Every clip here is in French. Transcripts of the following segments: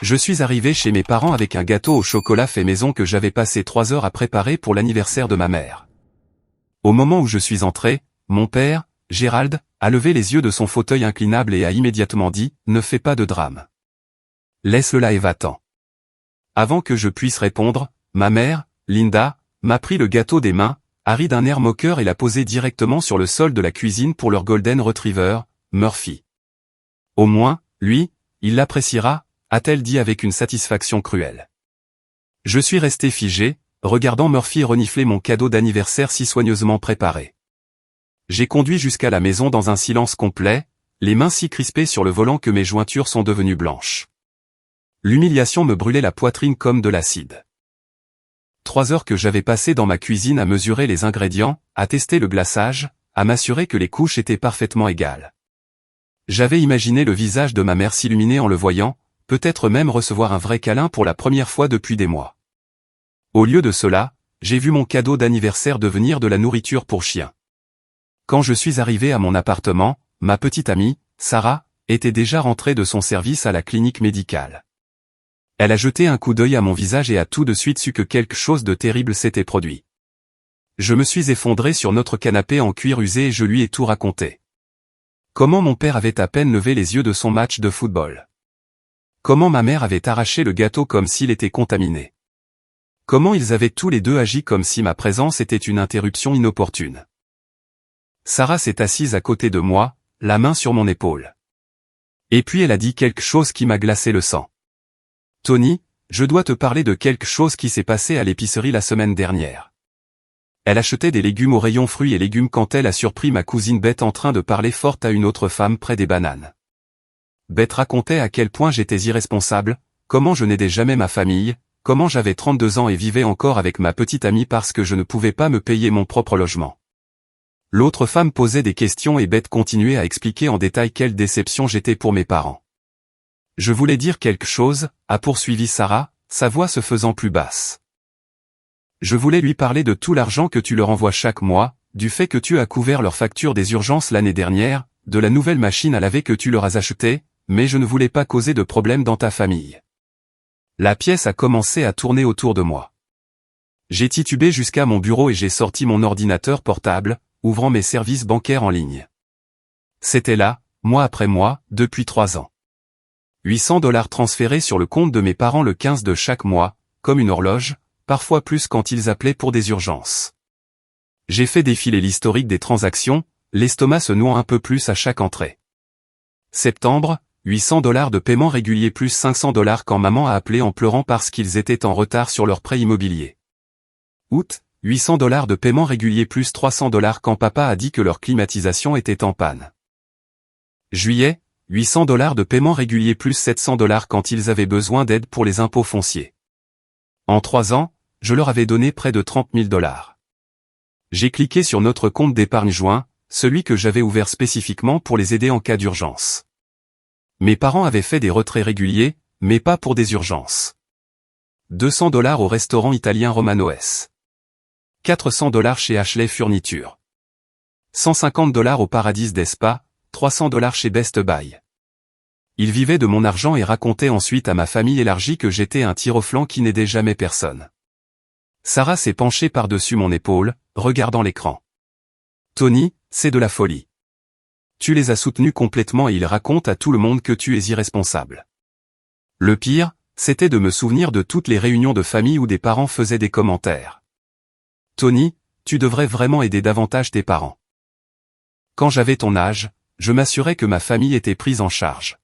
Je suis arrivé chez mes parents avec un gâteau au chocolat fait maison que j'avais passé 3 heures à préparer pour l'anniversaire de ma mère. Au moment où je suis entré, mon père, Gérald, a levé les yeux de son fauteuil inclinable et a immédiatement dit « Ne fais pas de drame. Laisse-le là et va-t'en ». Avant que je puisse répondre, ma mère, Linda, m'a pris le gâteau des mains, a ri d'un air moqueur et l'a posé directement sur le sol de la cuisine pour leur Golden Retriever, Murphy. Au moins, lui, il l'appréciera, a-t-elle dit avec une satisfaction cruelle. Je suis resté figé, regardant Murphy renifler mon cadeau d'anniversaire si soigneusement préparé. J'ai conduit jusqu'à la maison dans un silence complet, les mains si crispées sur le volant que mes jointures sont devenues blanches. L'humiliation me brûlait la poitrine comme de l'acide. 3 heures que j'avais passées dans ma cuisine à mesurer les ingrédients, à tester le glaçage, à m'assurer que les couches étaient parfaitement égales. J'avais imaginé le visage de ma mère s'illuminer en le voyant, peut-être même recevoir un vrai câlin pour la première fois depuis des mois. Au lieu de cela, j'ai vu mon cadeau d'anniversaire devenir de la nourriture pour chien. Quand je suis arrivé à mon appartement, ma petite amie, Sarah, était déjà rentrée de son service à la clinique médicale. Elle a jeté un coup d'œil à mon visage et a tout de suite su que quelque chose de terrible s'était produit. Je me suis effondré sur notre canapé en cuir usé et je lui ai tout raconté. Comment mon père avait à peine levé les yeux de son match de football. Comment ma mère avait arraché le gâteau comme s'il était contaminé. Comment ils avaient tous les deux agi comme si ma présence était une interruption inopportune. Sarah s'est assise à côté de moi, la main sur mon épaule. Et puis elle a dit quelque chose qui m'a glacé le sang. Tony, je dois te parler de quelque chose qui s'est passé à l'épicerie la semaine dernière. Elle achetait des légumes au rayon fruits et légumes quand elle a surpris ma cousine Beth en train de parler forte à une autre femme près des bananes. Beth racontait à quel point j'étais irresponsable, comment je n'aidais jamais ma famille, comment j'avais 32 ans et vivais encore avec ma petite amie parce que je ne pouvais pas me payer mon propre logement. L'autre femme posait des questions et Beth continuait à expliquer en détail quelle déception j'étais pour mes parents. Je voulais dire quelque chose, a poursuivi Sarah, sa voix se faisant plus basse. Je voulais lui parler de tout l'argent que tu leur envoies chaque mois, du fait que tu as couvert leurs factures des urgences l'année dernière, de la nouvelle machine à laver que tu leur as achetée, mais je ne voulais pas causer de problème dans ta famille. La pièce a commencé à tourner autour de moi. J'ai titubé jusqu'à mon bureau et j'ai sorti mon ordinateur portable, ouvrant mes services bancaires en ligne. C'était là, mois après mois, depuis 3 ans. $800 transférés sur le compte de mes parents le 15 de chaque mois, comme une horloge, parfois plus quand ils appelaient pour des urgences. J'ai fait défiler l'historique des transactions, l'estomac se nouant un peu plus à chaque entrée. Septembre, $800 de paiement régulier plus $500 quand maman a appelé en pleurant parce qu'ils étaient en retard sur leur prêt immobilier. Août, $800 de paiement régulier plus $300 quand papa a dit que leur climatisation était en panne. Juillet, $800 de paiement régulier plus $700 quand ils avaient besoin d'aide pour les impôts fonciers. En 3 ans, je leur avais donné près de $30 000. J'ai cliqué sur notre compte d'épargne joint, celui que j'avais ouvert spécifiquement pour les aider en cas d'urgence. Mes parents avaient fait des retraits réguliers, mais pas pour des urgences. $200 au restaurant italien Romano's. $400 chez Ashley Furniture. $150 au Paradis des Spas, $300 chez Best Buy. Ils vivaient de mon argent et racontaient ensuite à ma famille élargie que j'étais un tir-au-flanc qui n'aidait jamais personne. Sarah s'est penchée par-dessus mon épaule, regardant l'écran. Tony, c'est de la folie. Tu les as soutenus complètement et ils racontent à tout le monde que tu es irresponsable. Le pire, c'était de me souvenir de toutes les réunions de famille où des parents faisaient des commentaires. Tony, tu devrais vraiment aider davantage tes parents. Quand j'avais ton âge, je m'assurais que ma famille était prise en charge.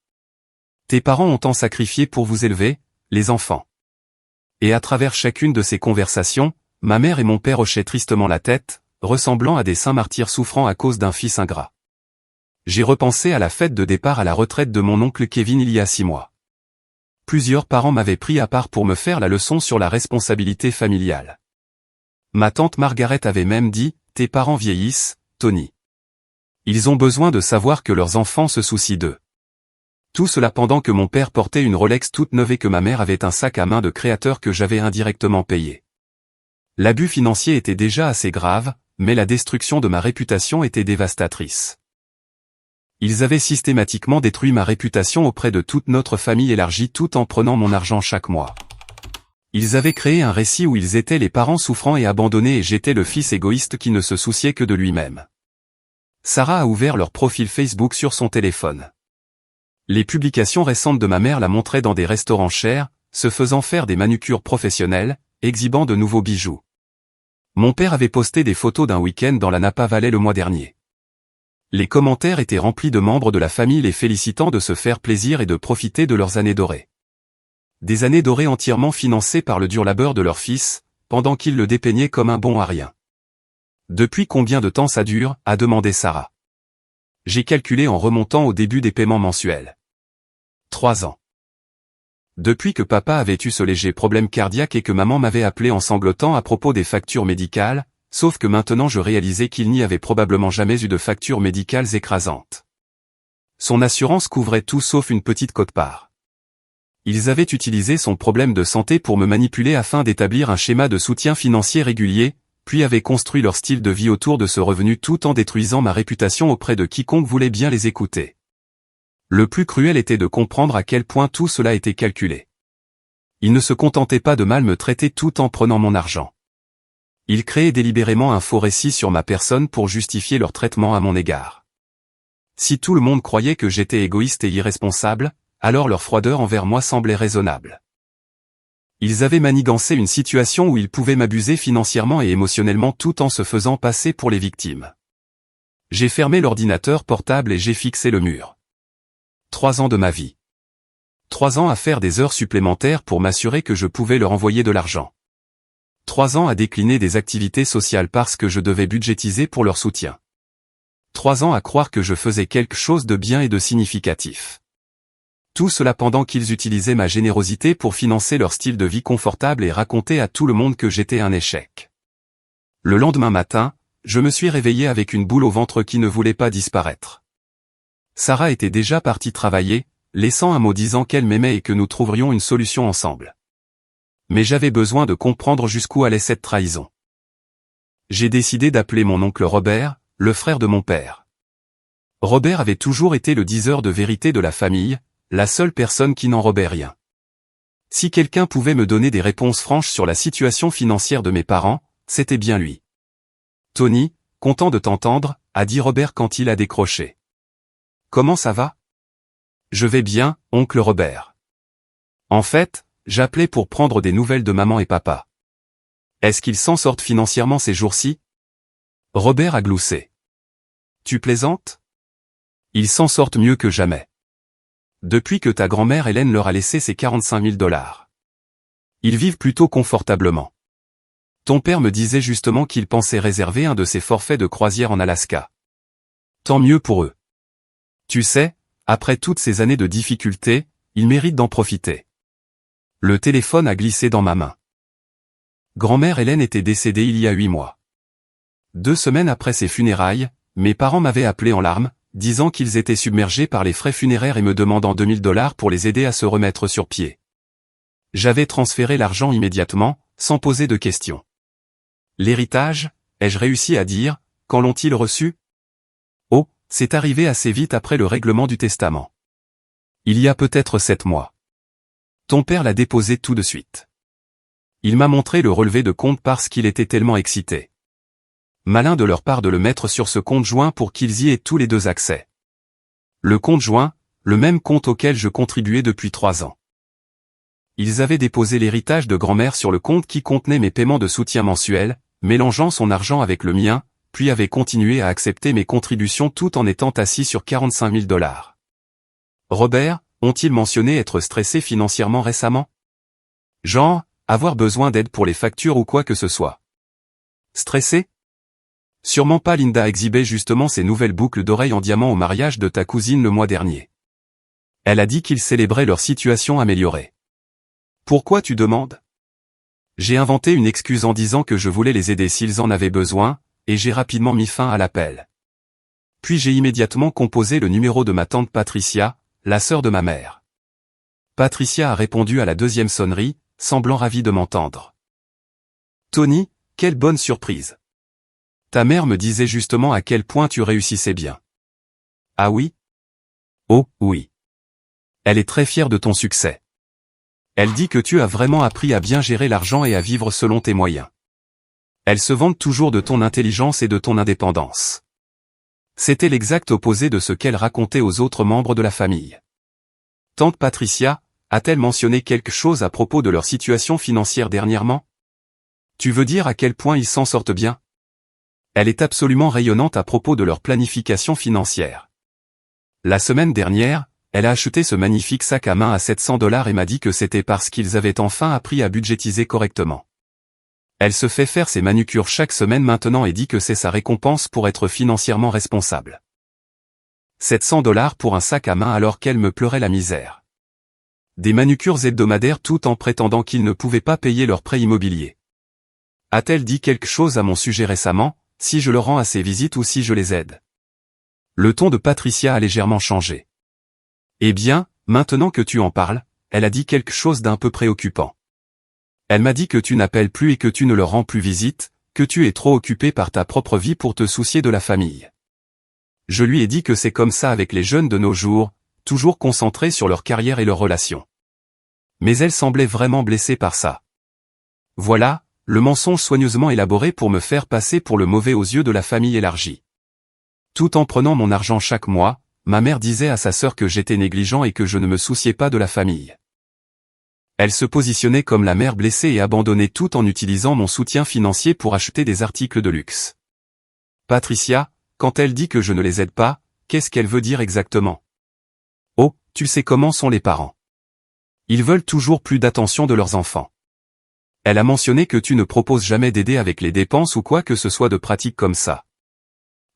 Tes parents ont tant sacrifié pour vous élever, les enfants. Et à travers chacune de ces conversations, ma mère et mon père hochaient tristement la tête, ressemblant à des saints martyrs souffrant à cause d'un fils ingrat. J'ai repensé à la fête de départ à la retraite de mon oncle Kevin il y a 6 mois. Plusieurs parents m'avaient pris à part pour me faire la leçon sur la responsabilité familiale. Ma tante Margaret avait même dit, « Tes parents vieillissent, Tony. Ils ont besoin de savoir que leurs enfants se soucient d'eux. » Tout cela pendant que mon père portait une Rolex toute neuve et que ma mère avait un sac à main de créateur que j'avais indirectement payé. L'abus financier était déjà assez grave, mais la destruction de ma réputation était dévastatrice. Ils avaient systématiquement détruit ma réputation auprès de toute notre famille élargie tout en prenant mon argent chaque mois. Ils avaient créé un récit où ils étaient les parents souffrants et abandonnés et j'étais le fils égoïste qui ne se souciait que de lui-même. Sarah a ouvert leur profil Facebook sur son téléphone. Les publications récentes de ma mère la montraient dans des restaurants chers, se faisant faire des manucures professionnelles, exhibant de nouveaux bijoux. Mon père avait posté des photos d'un week-end dans la Napa Valley le mois dernier. Les commentaires étaient remplis de membres de la famille les félicitant de se faire plaisir et de profiter de leurs années dorées. Des années dorées entièrement financées par le dur labeur de leur fils, pendant qu'ils le dépeignaient comme un bon à rien. Depuis combien de temps ça dure, a demandé Sarah. J'ai calculé en remontant au début des paiements mensuels. 3 ans. Depuis que papa avait eu ce léger problème cardiaque et que maman m'avait appelé en sanglotant à propos des factures médicales, sauf que maintenant je réalisais qu'il n'y avait probablement jamais eu de factures médicales écrasantes. Son assurance couvrait tout sauf une petite quote-part. Ils avaient utilisé son problème de santé pour me manipuler afin d'établir un schéma de soutien financier régulier, puis avaient construit leur style de vie autour de ce revenu tout en détruisant ma réputation auprès de quiconque voulait bien les écouter. Le plus cruel était de comprendre à quel point tout cela était calculé. Ils ne se contentaient pas de mal me traiter tout en prenant mon argent. Ils créaient délibérément un faux récit sur ma personne pour justifier leur traitement à mon égard. Si tout le monde croyait que j'étais égoïste et irresponsable, alors leur froideur envers moi semblait raisonnable. Ils avaient manigancé une situation où ils pouvaient m'abuser financièrement et émotionnellement tout en se faisant passer pour les victimes. J'ai fermé l'ordinateur portable et j'ai fixé le mur. 3 ans de ma vie. 3 ans à faire des heures supplémentaires pour m'assurer que je pouvais leur envoyer de l'argent. 3 ans à décliner des activités sociales parce que je devais budgétiser pour leur soutien. 3 ans à croire que je faisais quelque chose de bien et de significatif. Tout cela pendant qu'ils utilisaient ma générosité pour financer leur style de vie confortable et raconter à tout le monde que j'étais un échec. Le lendemain matin, je me suis réveillé avec une boule au ventre qui ne voulait pas disparaître. Sarah était déjà partie travailler, laissant un mot disant qu'elle m'aimait et que nous trouverions une solution ensemble. Mais j'avais besoin de comprendre jusqu'où allait cette trahison. J'ai décidé d'appeler mon oncle Robert, le frère de mon père. Robert avait toujours été le diseur de vérité de la famille, la seule personne qui n'enrobait rien. Si quelqu'un pouvait me donner des réponses franches sur la situation financière de mes parents, c'était bien lui. « Tony, content de t'entendre », a dit Robert quand il a décroché. « Comment ça va ? » ?»« Je vais bien, oncle Robert. »« En fait, j'appelais pour prendre des nouvelles de maman et papa. »« Est-ce qu'ils s'en sortent financièrement ces jours-ci ?» Robert a gloussé. « Tu plaisantes ? Ils s'en sortent mieux que jamais. Depuis que ta grand-mère Hélène leur a laissé ses 45 000 $. Ils vivent plutôt confortablement. Ton père me disait justement qu'il pensait réserver un de ses forfaits de croisière en Alaska. Tant mieux pour eux. Tu sais, après toutes ces années de difficultés, ils méritent d'en profiter. Le téléphone a glissé dans ma main. Grand-mère Hélène était décédée il y a 8 mois. 2 semaines après ses funérailles, mes parents m'avaient appelé en larmes, disant qu'ils étaient submergés par les frais funéraires et me demandant 2 000 $ pour les aider à se remettre sur pied. J'avais transféré l'argent immédiatement, sans poser de questions. L'héritage, ai-je réussi à dire, quand l'ont-ils reçu ? Oh, c'est arrivé assez vite après le règlement du testament. Il y a peut-être 7 mois. Ton père l'a déposé tout de suite. Il m'a montré le relevé de compte parce qu'il était tellement excité. Malin de leur part de le mettre sur ce compte joint pour qu'ils y aient tous les 2 accès. Le compte joint, le même compte auquel je contribuais depuis 3 ans. Ils avaient déposé l'héritage de grand-mère sur le compte qui contenait mes paiements de soutien mensuels, mélangeant son argent avec le mien, puis avaient continué à accepter mes contributions tout en étant assis sur 45 000 $. Robert, ont-ils mentionné être stressés financièrement récemment ? Genre, avoir besoin d'aide pour les factures ou quoi que ce soit. Stressé ? Sûrement pas. Linda exhibait justement ses nouvelles boucles d'oreilles en diamant au mariage de ta cousine le mois dernier. Elle a dit qu'ils célébraient leur situation améliorée. Pourquoi tu demandes ? J'ai inventé une excuse en disant que je voulais les aider s'ils en avaient besoin, et j'ai rapidement mis fin à l'appel. Puis j'ai immédiatement composé le numéro de ma tante Patricia, la sœur de ma mère. Patricia a répondu à la 2e sonnerie, semblant ravie de m'entendre. Tony, quelle bonne surprise. Ta mère me disait justement à quel point tu réussissais bien. Ah oui ? Oh, oui. Elle est très fière de ton succès. Elle dit que tu as vraiment appris à bien gérer l'argent et à vivre selon tes moyens. Elle se vante toujours de ton intelligence et de ton indépendance. C'était l'exact opposé de ce qu'elle racontait aux autres membres de la famille. Tante Patricia, a-t-elle mentionné quelque chose à propos de leur situation financière dernièrement? Tu veux dire à quel point ils s'en sortent bien? Elle est absolument rayonnante à propos de leur planification financière. La semaine dernière, elle a acheté ce magnifique sac à main à $700 et m'a dit que c'était parce qu'ils avaient enfin appris à budgétiser correctement. Elle se fait faire ses manucures chaque semaine maintenant et dit que c'est sa récompense pour être financièrement responsable. $700 pour un sac à main alors qu'elle me pleurait la misère. Des manucures hebdomadaires tout en prétendant qu'ils ne pouvaient pas payer leur prêt immobilier. A-t-elle dit quelque chose à mon sujet récemment, si je le rends à ses visites ou si je les aide? Le ton de Patricia a légèrement changé. Eh bien, maintenant que tu en parles, elle a dit quelque chose d'un peu préoccupant. Elle m'a dit que tu n'appelles plus et que tu ne leur rends plus visite, que tu es trop occupé par ta propre vie pour te soucier de la famille. Je lui ai dit que c'est comme ça avec les jeunes de nos jours, toujours concentrés sur leur carrière et leurs relations. Mais elle semblait vraiment blessée par ça. Voilà, le mensonge soigneusement élaboré pour me faire passer pour le mauvais aux yeux de la famille élargie. Tout en prenant mon argent chaque mois, ma mère disait à sa sœur que j'étais négligent et que je ne me souciais pas de la famille. Elle se positionnait comme la mère blessée et abandonnée tout en utilisant mon soutien financier pour acheter des articles de luxe. Patricia, quand elle dit que je ne les aide pas, qu'est-ce qu'elle veut dire exactement? Oh, tu sais comment sont les parents. Ils veulent toujours plus d'attention de leurs enfants. Elle a mentionné que tu ne proposes jamais d'aider avec les dépenses ou quoi que ce soit de pratique comme ça.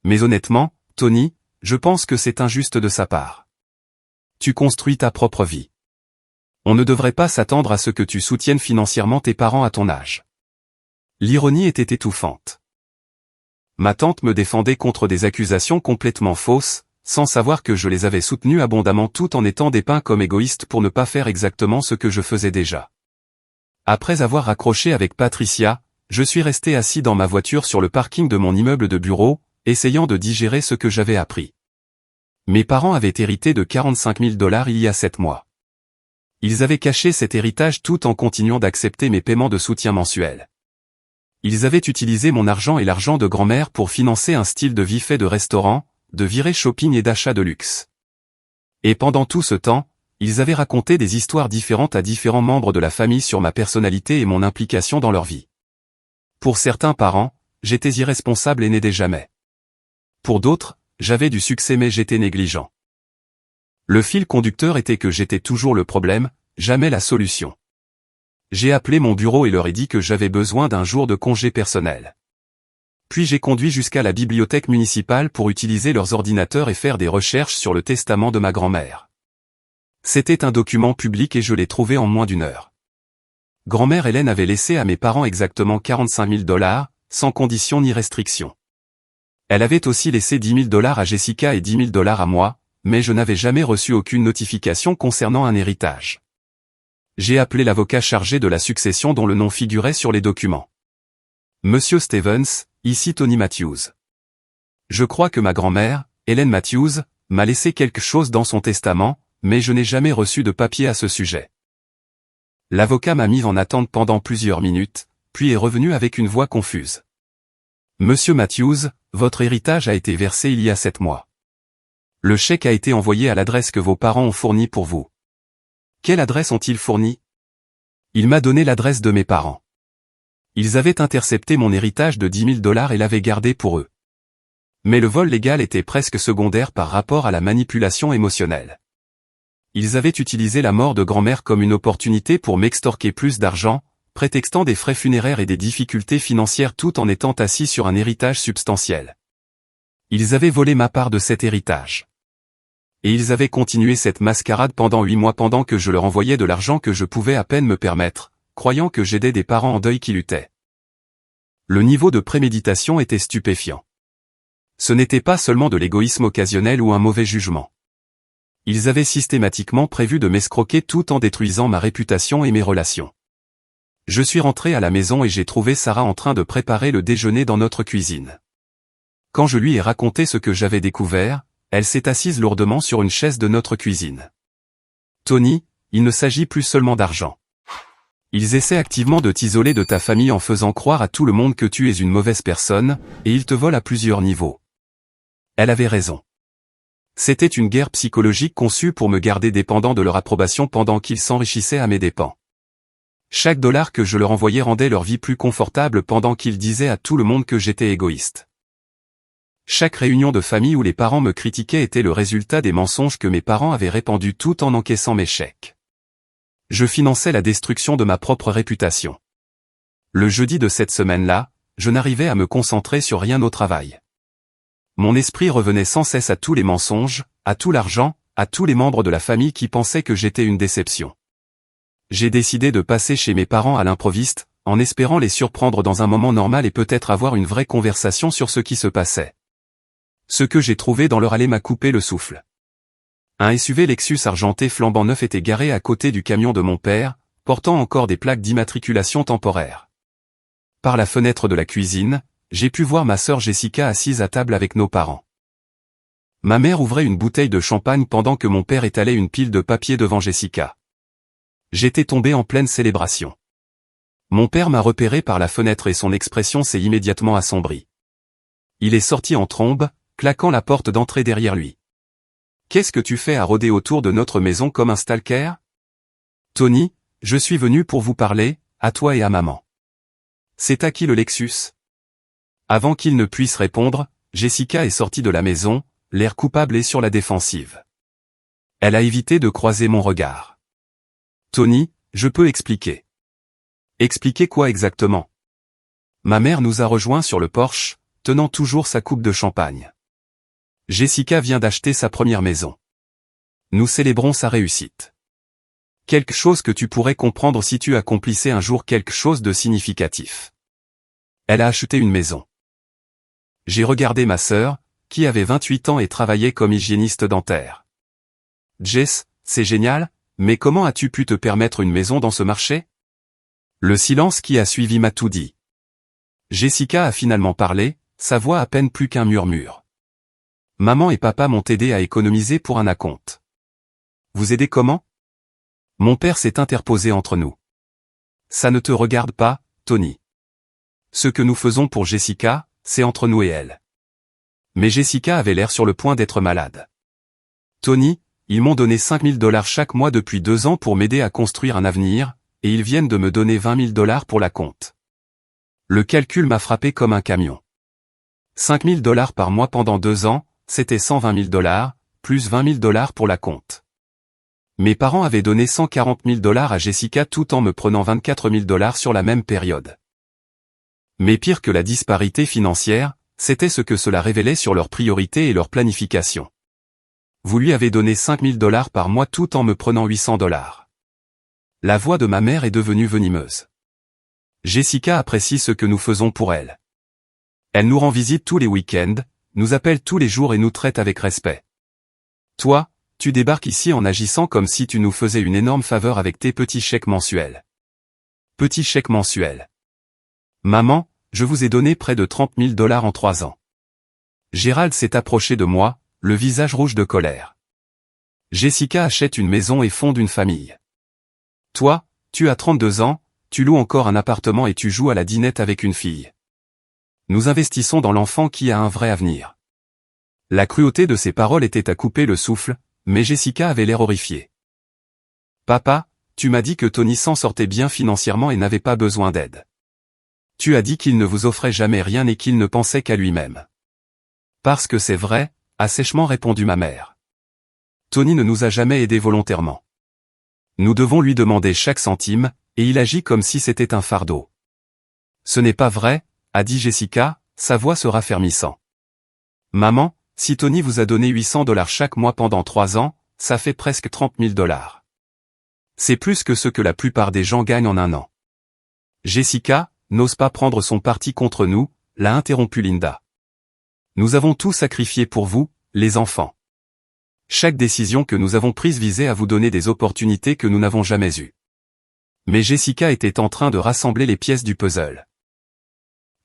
Mais honnêtement, Tony, je pense que c'est injuste de sa part. Tu construis ta propre vie. On ne devrait pas s'attendre à ce que tu soutiennes financièrement tes parents à ton âge. L'ironie était étouffante. Ma tante me défendait contre des accusations complètement fausses, sans savoir que je les avais soutenues abondamment tout en étant dépeint comme égoïste pour ne pas faire exactement ce que je faisais déjà. Après avoir raccroché avec Patricia, je suis resté assis dans ma voiture sur le parking de mon immeuble de bureau, essayant de digérer ce que j'avais appris. Mes parents avaient hérité de $45 000 il y a 7 mois. Ils avaient caché cet héritage tout en continuant d'accepter mes paiements de soutien mensuels. Ils avaient utilisé mon argent et l'argent de grand-mère pour financer un style de vie fait de restaurants, de virées shopping et d'achats de luxe. Et pendant tout ce temps, ils avaient raconté des histoires différentes à différents membres de la famille sur ma personnalité et mon implication dans leur vie. Pour certains parents, j'étais irresponsable et n'aidais jamais. Pour d'autres, j'avais du succès mais j'étais négligent. Le fil conducteur était que j'étais toujours le problème, jamais la solution. J'ai appelé mon bureau et leur ai dit que j'avais besoin d'un jour de congé personnel. Puis j'ai conduit jusqu'à la bibliothèque municipale pour utiliser leurs ordinateurs et faire des recherches sur le testament de ma grand-mère. C'était un document public et je l'ai trouvé en moins d'1 heure. Grand-mère Hélène avait laissé à mes parents exactement $45 000, sans condition ni restriction. Elle avait aussi laissé $10 000 à Jessica et $10 000 à moi, mais je n'avais jamais reçu aucune notification concernant un héritage. J'ai appelé l'avocat chargé de la succession dont le nom figurait sur les documents. Monsieur Stevens, ici Tony Matthews. Je crois que ma grand-mère, Hélène Matthews, m'a laissé quelque chose dans son testament, mais je n'ai jamais reçu de papier à ce sujet. L'avocat m'a mis en attente pendant plusieurs minutes, puis est revenu avec une voix confuse. Monsieur Matthews, votre héritage a été versé il y a 7 mois. Le chèque a été envoyé à l'adresse que vos parents ont fournie pour vous. Quelle adresse ont-ils fournie? Il m'a donné l'adresse de mes parents. Ils avaient intercepté mon héritage de $10 000 et l'avaient gardé pour eux. Mais le vol légal était presque secondaire par rapport à la manipulation émotionnelle. Ils avaient utilisé la mort de grand-mère comme une opportunité pour m'extorquer plus d'argent, prétextant des frais funéraires et des difficultés financières tout en étant assis sur un héritage substantiel. Ils avaient volé ma part de cet héritage. Et ils avaient continué cette mascarade pendant 8 mois pendant que je leur envoyais de l'argent que je pouvais à peine me permettre, croyant que j'aidais des parents en deuil qui luttaient. Le niveau de préméditation était stupéfiant. Ce n'était pas seulement de l'égoïsme occasionnel ou un mauvais jugement. Ils avaient systématiquement prévu de m'escroquer tout en détruisant ma réputation et mes relations. Je suis rentré à la maison et j'ai trouvé Sarah en train de préparer le déjeuner dans notre cuisine. Quand je lui ai raconté ce que j'avais découvert, elle s'est assise lourdement sur une chaise de notre cuisine. Tony, il ne s'agit plus seulement d'argent. Ils essaient activement de t'isoler de ta famille en faisant croire à tout le monde que tu es une mauvaise personne, et ils te volent à plusieurs niveaux. Elle avait raison. C'était une guerre psychologique conçue pour me garder dépendant de leur approbation pendant qu'ils s'enrichissaient à mes dépens. Chaque dollar que je leur envoyais rendait leur vie plus confortable pendant qu'ils disaient à tout le monde que j'étais égoïste. Chaque réunion de famille où les parents me critiquaient était le résultat des mensonges que mes parents avaient répandus tout en encaissant mes chèques. Je finançais la destruction de ma propre réputation. Le jeudi de cette semaine-là, je n'arrivais à me concentrer sur rien au travail. Mon esprit revenait sans cesse à tous les mensonges, à tout l'argent, à tous les membres de la famille qui pensaient que j'étais une déception. J'ai décidé de passer chez mes parents à l'improviste, en espérant les surprendre dans un moment normal et peut-être avoir une vraie conversation sur ce qui se passait. Ce que j'ai trouvé dans leur allée m'a coupé le souffle. Un SUV Lexus argenté flambant neuf était garé à côté du camion de mon père, portant encore des plaques d'immatriculation temporaire. Par la fenêtre de la cuisine, j'ai pu voir ma sœur Jessica assise à table avec nos parents. Ma mère ouvrait une bouteille de champagne pendant que mon père étalait une pile de papier devant Jessica. J'étais tombé en pleine célébration. Mon père m'a repéré par la fenêtre et son expression s'est immédiatement assombrie. Il est sorti en trombe, claquant la porte d'entrée derrière lui. « Qu'est-ce que tu fais à rôder autour de notre maison comme un stalker ? » ?»« Tony, je suis venu pour vous parler, à toi et à maman. »« C'est à qui le Lexus ?» Avant qu'il ne puisse répondre, Jessica est sortie de la maison, l'air coupable et sur la défensive. Elle a évité de croiser mon regard. « Tony, je peux expliquer. »« Expliquer quoi exactement ?» Ma mère nous a rejoints sur le porche, tenant toujours sa coupe de champagne. Jessica vient d'acheter sa première maison. Nous célébrons sa réussite. Quelque chose que tu pourrais comprendre si tu accomplissais un jour quelque chose de significatif. Elle a acheté une maison. J'ai regardé ma sœur, qui avait 28 ans et travaillait comme hygiéniste dentaire. Jess, c'est génial, mais comment as-tu pu te permettre une maison dans ce marché ? Le silence qui a suivi m'a tout dit. Jessica a finalement parlé, sa voix à peine plus qu'un murmure. Maman et papa m'ont aidé à économiser pour un acompte. Vous aidez comment ? Mon père s'est interposé entre nous. Ça ne te regarde pas, Tony. Ce que nous faisons pour Jessica, c'est entre nous et elle. Mais Jessica avait l'air sur le point d'être malade. Tony, ils m'ont donné $5 000 chaque mois depuis 2 ans pour m'aider à construire un avenir, et ils viennent de me donner $20 000 pour l'acompte. Le calcul m'a frappé comme un camion. $5 000 par mois pendant 2 ans, c'était $120 000, plus $20 000 pour l'acompte. Mes parents avaient donné $140 000 à Jessica tout en me prenant $24 000 sur la même période. Mais pire que la disparité financière, c'était ce que cela révélait sur leurs priorités et leur planification. Vous lui avez donné $5 000 par mois tout en me prenant $800. La voix de ma mère est devenue venimeuse. Jessica apprécie ce que nous faisons pour elle. Elle nous rend visite tous les week-ends, nous appelle tous les jours et nous traite avec respect. Toi, tu débarques ici en agissant comme si tu nous faisais une énorme faveur avec tes petits chèques mensuels. Petits chèques mensuels. Maman, je vous ai donné près de $30 000 en 3 ans. Gérald s'est approché de moi, le visage rouge de colère. Jessica achète une maison et fonde une famille. Toi, tu as 32 ans, tu loues encore un appartement et tu joues à la dinette avec une fille. Nous investissons dans l'enfant qui a un vrai avenir. La cruauté de ses paroles était à couper le souffle, mais Jessica avait l'air horrifiée. Papa, tu m'as dit que Tony s'en sortait bien financièrement et n'avait pas besoin d'aide. Tu as dit qu'il ne vous offrait jamais rien et qu'il ne pensait qu'à lui-même. Parce que c'est vrai, a sèchement répondu ma mère. Tony ne nous a jamais aidés volontairement. Nous devons lui demander chaque centime, et il agit comme si c'était un fardeau. Ce n'est pas vrai, a dit Jessica, sa voix se raffermissant. Maman, si Tony vous a donné $800 chaque mois pendant 3 ans, ça fait presque $30 000. C'est plus que ce que la plupart des gens gagnent en un an. Jessica, n'ose pas prendre son parti contre nous, l'a interrompu Linda. Nous avons tout sacrifié pour vous, les enfants. Chaque décision que nous avons prise visait à vous donner des opportunités que nous n'avons jamais eues. Mais Jessica était en train de rassembler les pièces du puzzle.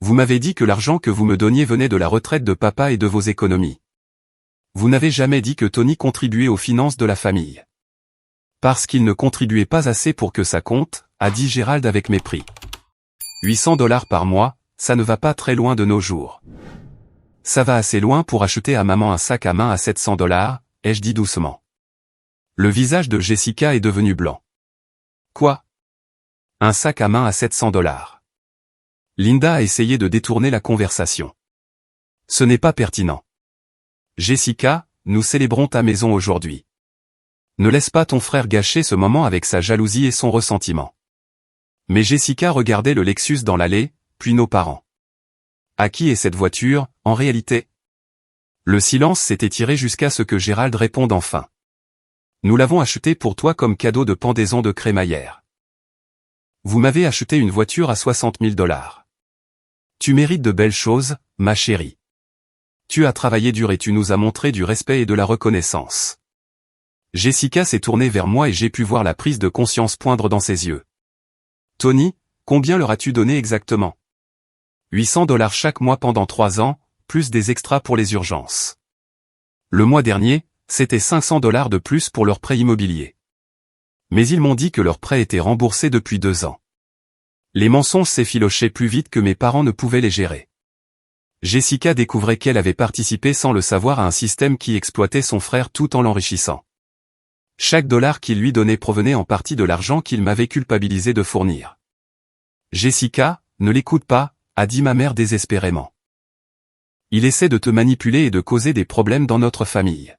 Vous m'avez dit que l'argent que vous me donniez venait de la retraite de papa et de vos économies. Vous n'avez jamais dit que Tony contribuait aux finances de la famille. Parce qu'il ne contribuait pas assez pour que ça compte, a dit Gérald avec mépris. 800 $ par mois, ça ne va pas très loin de nos jours. Ça va assez loin pour acheter à maman un sac à main à 700 $, ai-je dit doucement. Le visage de Jessica est devenu blanc. Quoi? Un sac à main à 700 $. Linda a essayé de détourner la conversation. Ce n'est pas pertinent. Jessica, nous célébrons ta maison aujourd'hui. Ne laisse pas ton frère gâcher ce moment avec sa jalousie et son ressentiment. Mais Jessica regardait le Lexus dans l'allée, puis nos parents. À qui est cette voiture, en réalité? Le silence s'est étiré jusqu'à ce que Gérald réponde enfin. Nous l'avons acheté pour toi comme cadeau de pendaison de crémaillère. Vous m'avez acheté une voiture à 60 000 $. Tu mérites de belles choses, ma chérie. Tu as travaillé dur et tu nous as montré du respect et de la reconnaissance. Jessica s'est tournée vers moi et j'ai pu voir la prise de conscience poindre dans ses yeux. Tony, combien leur as-tu donné exactement? 800 $ chaque mois pendant 3 ans, plus des extras pour les urgences. Le mois dernier, c'était 500 $ de plus pour leur prêt immobilier. Mais ils m'ont dit que leur prêt était remboursé depuis 2 ans. Les mensonges s'effilochaient plus vite que mes parents ne pouvaient les gérer. Jessica découvrait qu'elle avait participé sans le savoir à un système qui exploitait son frère tout en l'enrichissant. Chaque dollar qu'il lui donnait provenait en partie de l'argent qu'il m'avait culpabilisé de fournir. Jessica, ne l'écoute pas, a dit ma mère désespérément. Il essaie de te manipuler et de causer des problèmes dans notre famille.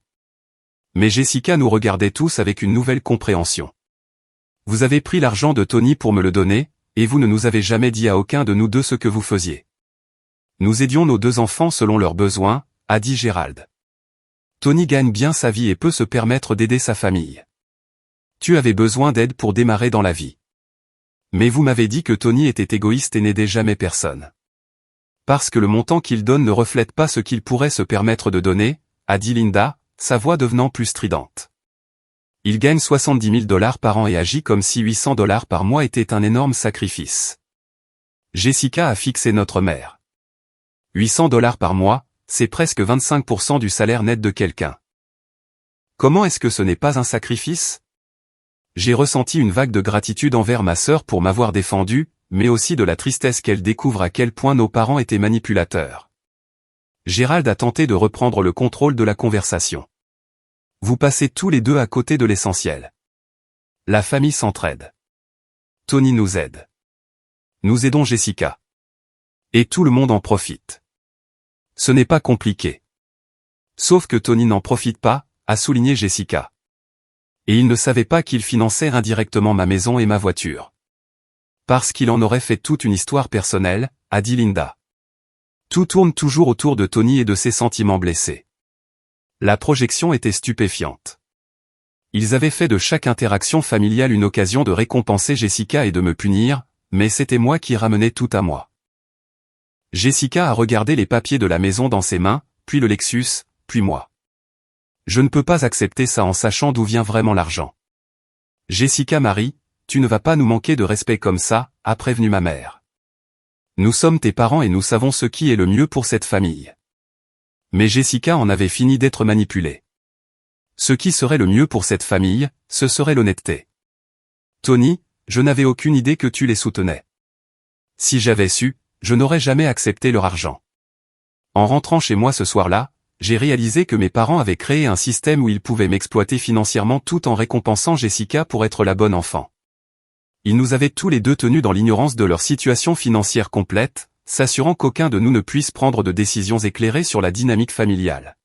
Mais Jessica nous regardait tous avec une nouvelle compréhension. Vous avez pris l'argent de Tony pour me le donner, et vous ne nous avez jamais dit à aucun de nous deux ce que vous faisiez. Nous aidions nos 2 enfants selon leurs besoins, a dit Gérald. Tony gagne bien sa vie et peut se permettre d'aider sa famille. Tu avais besoin d'aide pour démarrer dans la vie. Mais vous m'avez dit que Tony était égoïste et n'aidait jamais personne. Parce que le montant qu'il donne ne reflète pas ce qu'il pourrait se permettre de donner, a dit Linda, sa voix devenant plus stridente. Il gagne 70 000 $ par an et agit comme si 800 $ par mois était un énorme sacrifice. Jessica a fixé notre mère. 800 $ par mois, c'est presque 25% du salaire net de quelqu'un. Comment est-ce que ce n'est pas un sacrifice? J'ai ressenti une vague de gratitude envers ma sœur pour m'avoir défendu, mais aussi de la tristesse qu'elle découvre à quel point nos parents étaient manipulateurs. Gérald a tenté de reprendre le contrôle de la conversation. Vous passez tous les deux à côté de l'essentiel. La famille s'entraide. Tony nous aide. Nous aidons Jessica. Et tout le monde en profite. Ce n'est pas compliqué. Sauf que Tony n'en profite pas, a souligné Jessica. Et il ne savait pas qu'il finançait indirectement ma maison et ma voiture. Parce qu'il en aurait fait toute une histoire personnelle, a dit Linda. Tout tourne toujours autour de Tony et de ses sentiments blessés. La projection était stupéfiante. Ils avaient fait de chaque interaction familiale une occasion de récompenser Jessica et de me punir, mais c'était moi qui ramenais tout à moi. Jessica a regardé les papiers de la maison dans ses mains, puis le Lexus, puis moi. Je ne peux pas accepter ça en sachant d'où vient vraiment l'argent. Jessica Marie, tu ne vas pas nous manquer de respect comme ça, a prévenu ma mère. Nous sommes tes parents et nous savons ce qui est le mieux pour cette famille. Mais Jessica en avait fini d'être manipulée. Ce qui serait le mieux pour cette famille, ce serait l'honnêteté. Tony, je n'avais aucune idée que tu les soutenais. Si j'avais su, je n'aurais jamais accepté leur argent. En rentrant chez moi ce soir-là, j'ai réalisé que mes parents avaient créé un système où ils pouvaient m'exploiter financièrement tout en récompensant Jessica pour être la bonne enfant. Ils nous avaient tous les deux tenus dans l'ignorance de leur situation financière complète, s'assurant qu'aucun de nous ne puisse prendre de décisions éclairées sur la dynamique familiale.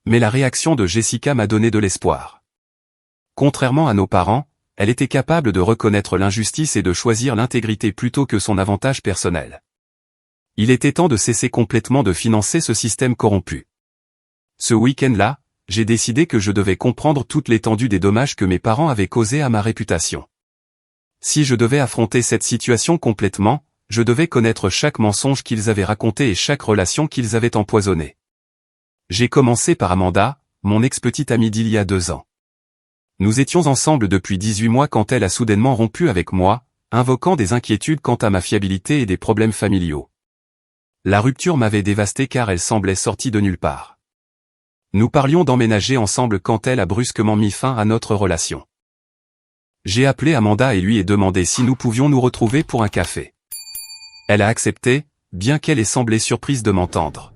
Mais la réaction de Jessica m'a donné de l'espoir. Contrairement à nos parents, elle était capable de reconnaître l'injustice et de choisir l'intégrité plutôt que son avantage personnel. Il était temps de cesser complètement de financer ce système corrompu. Ce week-end-là, j'ai décidé que je devais comprendre toute l'étendue des dommages que mes parents avaient causés à ma réputation. Si je devais affronter cette situation complètement, je devais connaître chaque mensonge qu'ils avaient raconté et chaque relation qu'ils avaient empoisonnée. J'ai commencé par Amanda, mon ex-petite amie d'il y a 2 ans. Nous étions ensemble depuis 18 mois quand elle a soudainement rompu avec moi, invoquant des inquiétudes quant à ma fiabilité et des problèmes familiaux. La rupture m'avait dévasté car elle semblait sortie de nulle part. Nous parlions d'emménager ensemble quand elle a brusquement mis fin à notre relation. J'ai appelé Amanda et lui ai demandé si nous pouvions nous retrouver pour un café. Elle a accepté, bien qu'elle ait semblé surprise de m'entendre.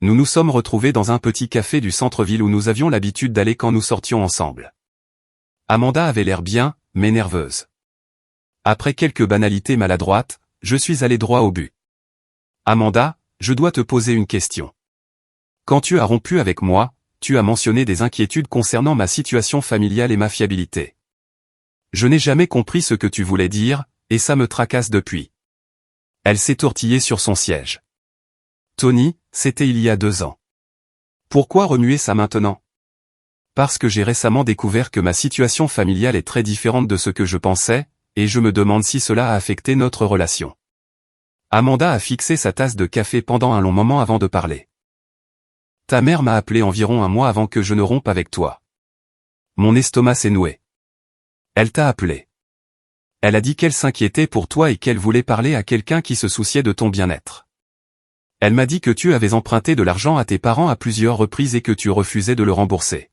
Nous nous sommes retrouvés dans un petit café du centre-ville où nous avions l'habitude d'aller quand nous sortions ensemble. Amanda avait l'air bien, mais nerveuse. Après quelques banalités maladroites, je suis allé droit au but. Amanda, je dois te poser une question. Quand tu as rompu avec moi, tu as mentionné des inquiétudes concernant ma situation familiale et ma fiabilité. Je n'ai jamais compris ce que tu voulais dire, et ça me tracasse depuis. Elle s'est tortillée sur son siège. Tony, c'était il y a 2 ans. Pourquoi remuer ça maintenant? Parce que j'ai récemment découvert que ma situation familiale est très différente de ce que je pensais, et je me demande si cela a affecté notre relation. Amanda a fixé sa tasse de café pendant un long moment avant de parler. Ta mère m'a appelé environ 1 mois avant que je ne rompe avec toi. Mon estomac s'est noué. Elle t'a appelé. Elle a dit qu'elle s'inquiétait pour toi et qu'elle voulait parler à quelqu'un qui se souciait de ton bien-être. Elle m'a dit que tu avais emprunté de l'argent à tes parents à plusieurs reprises et que tu refusais de le rembourser.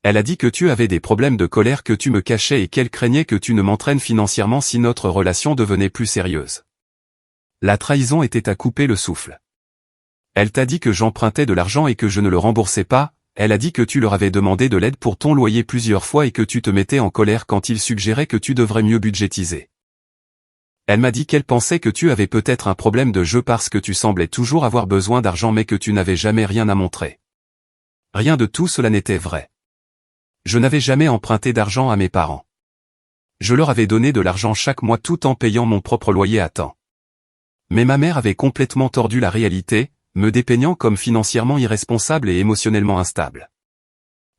Elle a dit que tu avais des problèmes de colère que tu me cachais et qu'elle craignait que tu ne m'entraînes financièrement si notre relation devenait plus sérieuse. La trahison était à couper le souffle. Elle t'a dit que j'empruntais de l'argent et que je ne le remboursais pas. Elle a dit que tu leur avais demandé de l'aide pour ton loyer plusieurs fois et que tu te mettais en colère quand ils suggéraient que tu devrais mieux budgétiser. Elle m'a dit qu'elle pensait que tu avais peut-être un problème de jeu parce que tu semblais toujours avoir besoin d'argent mais que tu n'avais jamais rien à montrer. Rien de tout cela n'était vrai. Je n'avais jamais emprunté d'argent à mes parents. Je leur avais donné de l'argent chaque mois tout en payant mon propre loyer à temps. Mais ma mère avait complètement tordu la réalité, me dépeignant comme financièrement irresponsable et émotionnellement instable.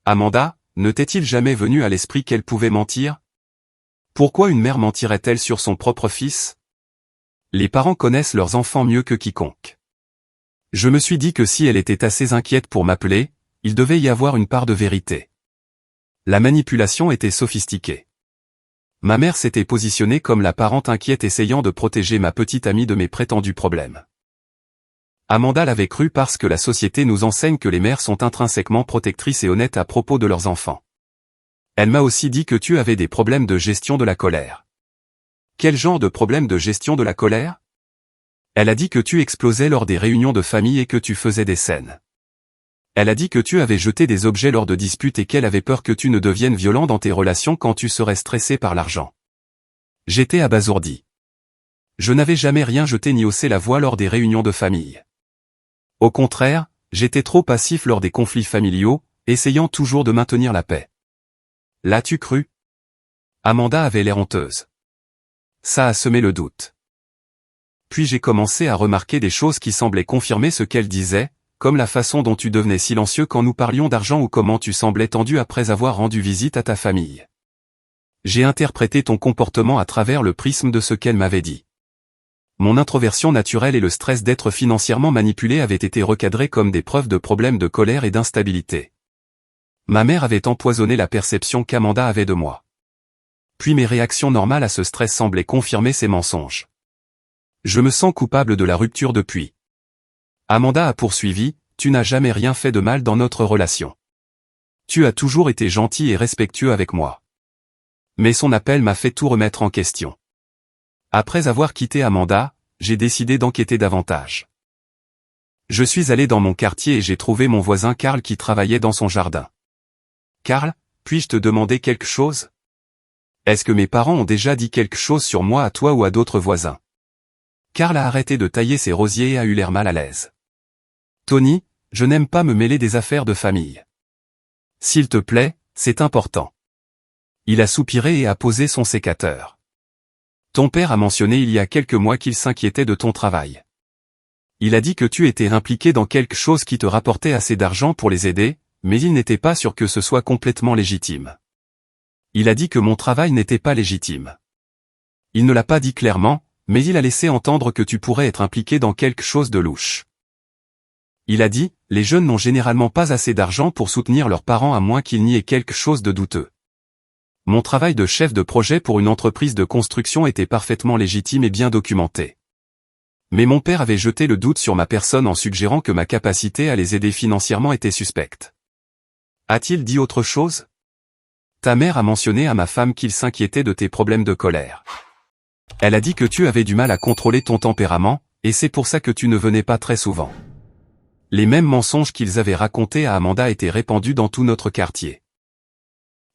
Amanda, ne t'est-il jamais venu à l'esprit qu'elle pouvait mentir? Pourquoi une mère mentirait-elle sur son propre fils? Les parents connaissent leurs enfants mieux que quiconque. Je me suis dit que si elle était assez inquiète pour m'appeler, il devait y avoir une part de vérité. La manipulation était sophistiquée. Ma mère s'était positionnée comme la parente inquiète essayant de protéger ma petite amie de mes prétendus problèmes. Amanda l'avait cru parce que la société nous enseigne que les mères sont intrinsèquement protectrices et honnêtes à propos de leurs enfants. Elle m'a aussi dit que tu avais des problèmes de gestion de la colère. Quel genre de problème de gestion de la colère? Elle a dit que tu explosais lors des réunions de famille et que tu faisais des scènes. Elle a dit que tu avais jeté des objets lors de disputes et qu'elle avait peur que tu ne deviennes violent dans tes relations quand tu serais stressé par l'argent. J'étais abasourdi. Je n'avais jamais rien jeté ni haussé la voix lors des réunions de famille. Au contraire, j'étais trop passif lors des conflits familiaux, essayant toujours de maintenir la paix. L'as-tu cru? Amanda avait l'air honteuse. Ça a semé le doute. Puis j'ai commencé à remarquer des choses qui semblaient confirmer ce qu'elle disait, comme la façon dont tu devenais silencieux quand nous parlions d'argent ou comment tu semblais tendu après avoir rendu visite à ta famille. J'ai interprété ton comportement à travers le prisme de ce qu'elle m'avait dit. Mon introversion naturelle et le stress d'être financièrement manipulé avaient été recadrés comme des preuves de problèmes de colère et d'instabilité. Ma mère avait empoisonné la perception qu'Amanda avait de moi. Puis mes réactions normales à ce stress semblaient confirmer ces mensonges. Je me sens coupable de la rupture depuis. Amanda a poursuivi, tu n'as jamais rien fait de mal dans notre relation. Tu as toujours été gentil et respectueux avec moi. Mais son appel m'a fait tout remettre en question. Après avoir quitté Amanda, j'ai décidé d'enquêter davantage. Je suis allé dans mon quartier et j'ai trouvé mon voisin Karl qui travaillait dans son jardin. Karl, puis-je te demander quelque chose? Est-ce que mes parents ont déjà dit quelque chose sur moi à toi ou à d'autres voisins? Karl a arrêté de tailler ses rosiers et a eu l'air mal à l'aise. Tony, je n'aime pas me mêler des affaires de famille. S'il te plaît, c'est important. Il a soupiré et a posé son sécateur. Ton père a mentionné il y a quelques mois qu'il s'inquiétait de ton travail. Il a dit que tu étais impliqué dans quelque chose qui te rapportait assez d'argent pour les aider, mais il n'était pas sûr que ce soit complètement légitime. Il a dit que mon travail n'était pas légitime. Il ne l'a pas dit clairement, mais il a laissé entendre que tu pourrais être impliqué dans quelque chose de louche. Il a dit, les jeunes n'ont généralement pas assez d'argent pour soutenir leurs parents à moins qu'il n'y ait quelque chose de douteux. Mon travail de chef de projet pour une entreprise de construction était parfaitement légitime et bien documenté. Mais mon père avait jeté le doute sur ma personne en suggérant que ma capacité à les aider financièrement était suspecte. A-t-il dit autre chose? Ta mère a mentionné à ma femme qu'il s'inquiétait de tes problèmes de colère. Elle a dit que tu avais du mal à contrôler ton tempérament, et c'est pour ça que tu ne venais pas très souvent. Les mêmes mensonges qu'ils avaient racontés à Amanda étaient répandus dans tout notre quartier.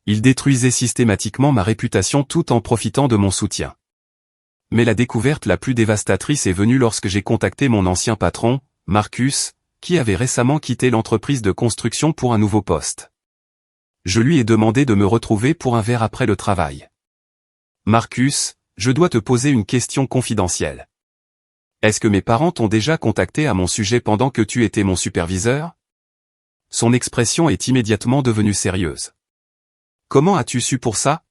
Ils détruisaient systématiquement ma réputation tout en profitant de mon soutien. Mais la découverte la plus dévastatrice est venue lorsque j'ai contacté mon ancien patron, Marcus, qui avait récemment quitté l'entreprise de construction pour un nouveau poste. Je lui ai demandé de me retrouver pour un verre après le travail. Marcus, je dois te poser une question confidentielle. Est-ce que mes parents t'ont déjà contacté à mon sujet pendant que tu étais mon superviseur? Son expression est immédiatement devenue sérieuse. Comment as-tu su pour ça?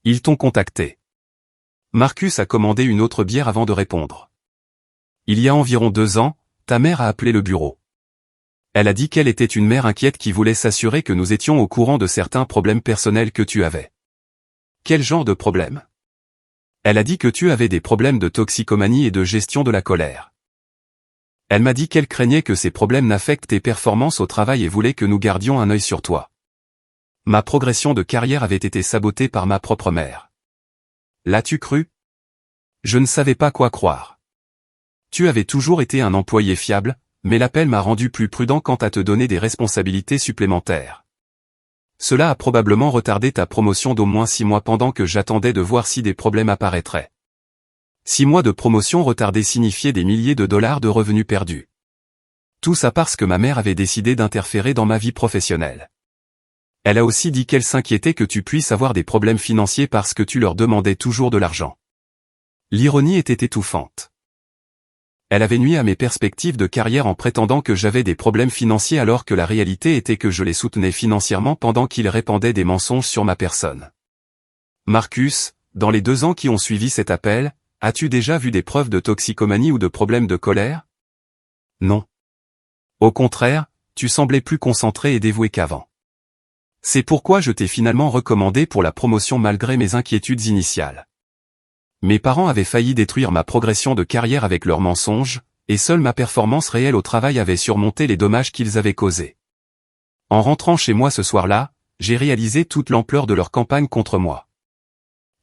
Ils t'ont contacté. Marcus a commandé une autre bière avant de répondre. Il y a environ 2 ans, ta mère a appelé le bureau. Elle a dit qu'elle était une mère inquiète qui voulait s'assurer que nous étions au courant de certains problèmes personnels que tu avais. Quel genre de problème? Elle a dit que tu avais des problèmes de toxicomanie et de gestion de la colère. Elle m'a dit qu'elle craignait que ces problèmes n'affectent tes performances au travail et voulait que nous gardions un œil sur toi. Ma progression de carrière avait été sabotée par ma propre mère. L'as-tu cru? Je ne savais pas quoi croire. Tu avais toujours été un employé fiable, mais l'appel m'a rendu plus prudent quant à te donner des responsabilités supplémentaires. Cela a probablement retardé ta promotion d'au moins 6 mois pendant que j'attendais de voir si des problèmes apparaîtraient. 6 mois de promotion retardée signifiaient des milliers de dollars de revenus perdus. Tout ça parce que ma mère avait décidé d'interférer dans ma vie professionnelle. Elle a aussi dit qu'elle s'inquiétait que tu puisses avoir des problèmes financiers parce que tu leur demandais toujours de l'argent. L'ironie était étouffante. Elle avait nui à mes perspectives de carrière en prétendant que j'avais des problèmes financiers alors que la réalité était que je les soutenais financièrement pendant qu'ils répandaient des mensonges sur ma personne. Marcus, dans les 2 ans qui ont suivi cet appel, as-tu déjà vu des preuves de toxicomanie ou de problèmes de colère? Non. Au contraire, tu semblais plus concentré et dévoué qu'avant. C'est pourquoi je t'ai finalement recommandé pour la promotion malgré mes inquiétudes initiales. Mes parents avaient failli détruire ma progression de carrière avec leurs mensonges, et seule ma performance réelle au travail avait surmonté les dommages qu'ils avaient causés. En rentrant chez moi ce soir-là, j'ai réalisé toute l'ampleur de leur campagne contre moi.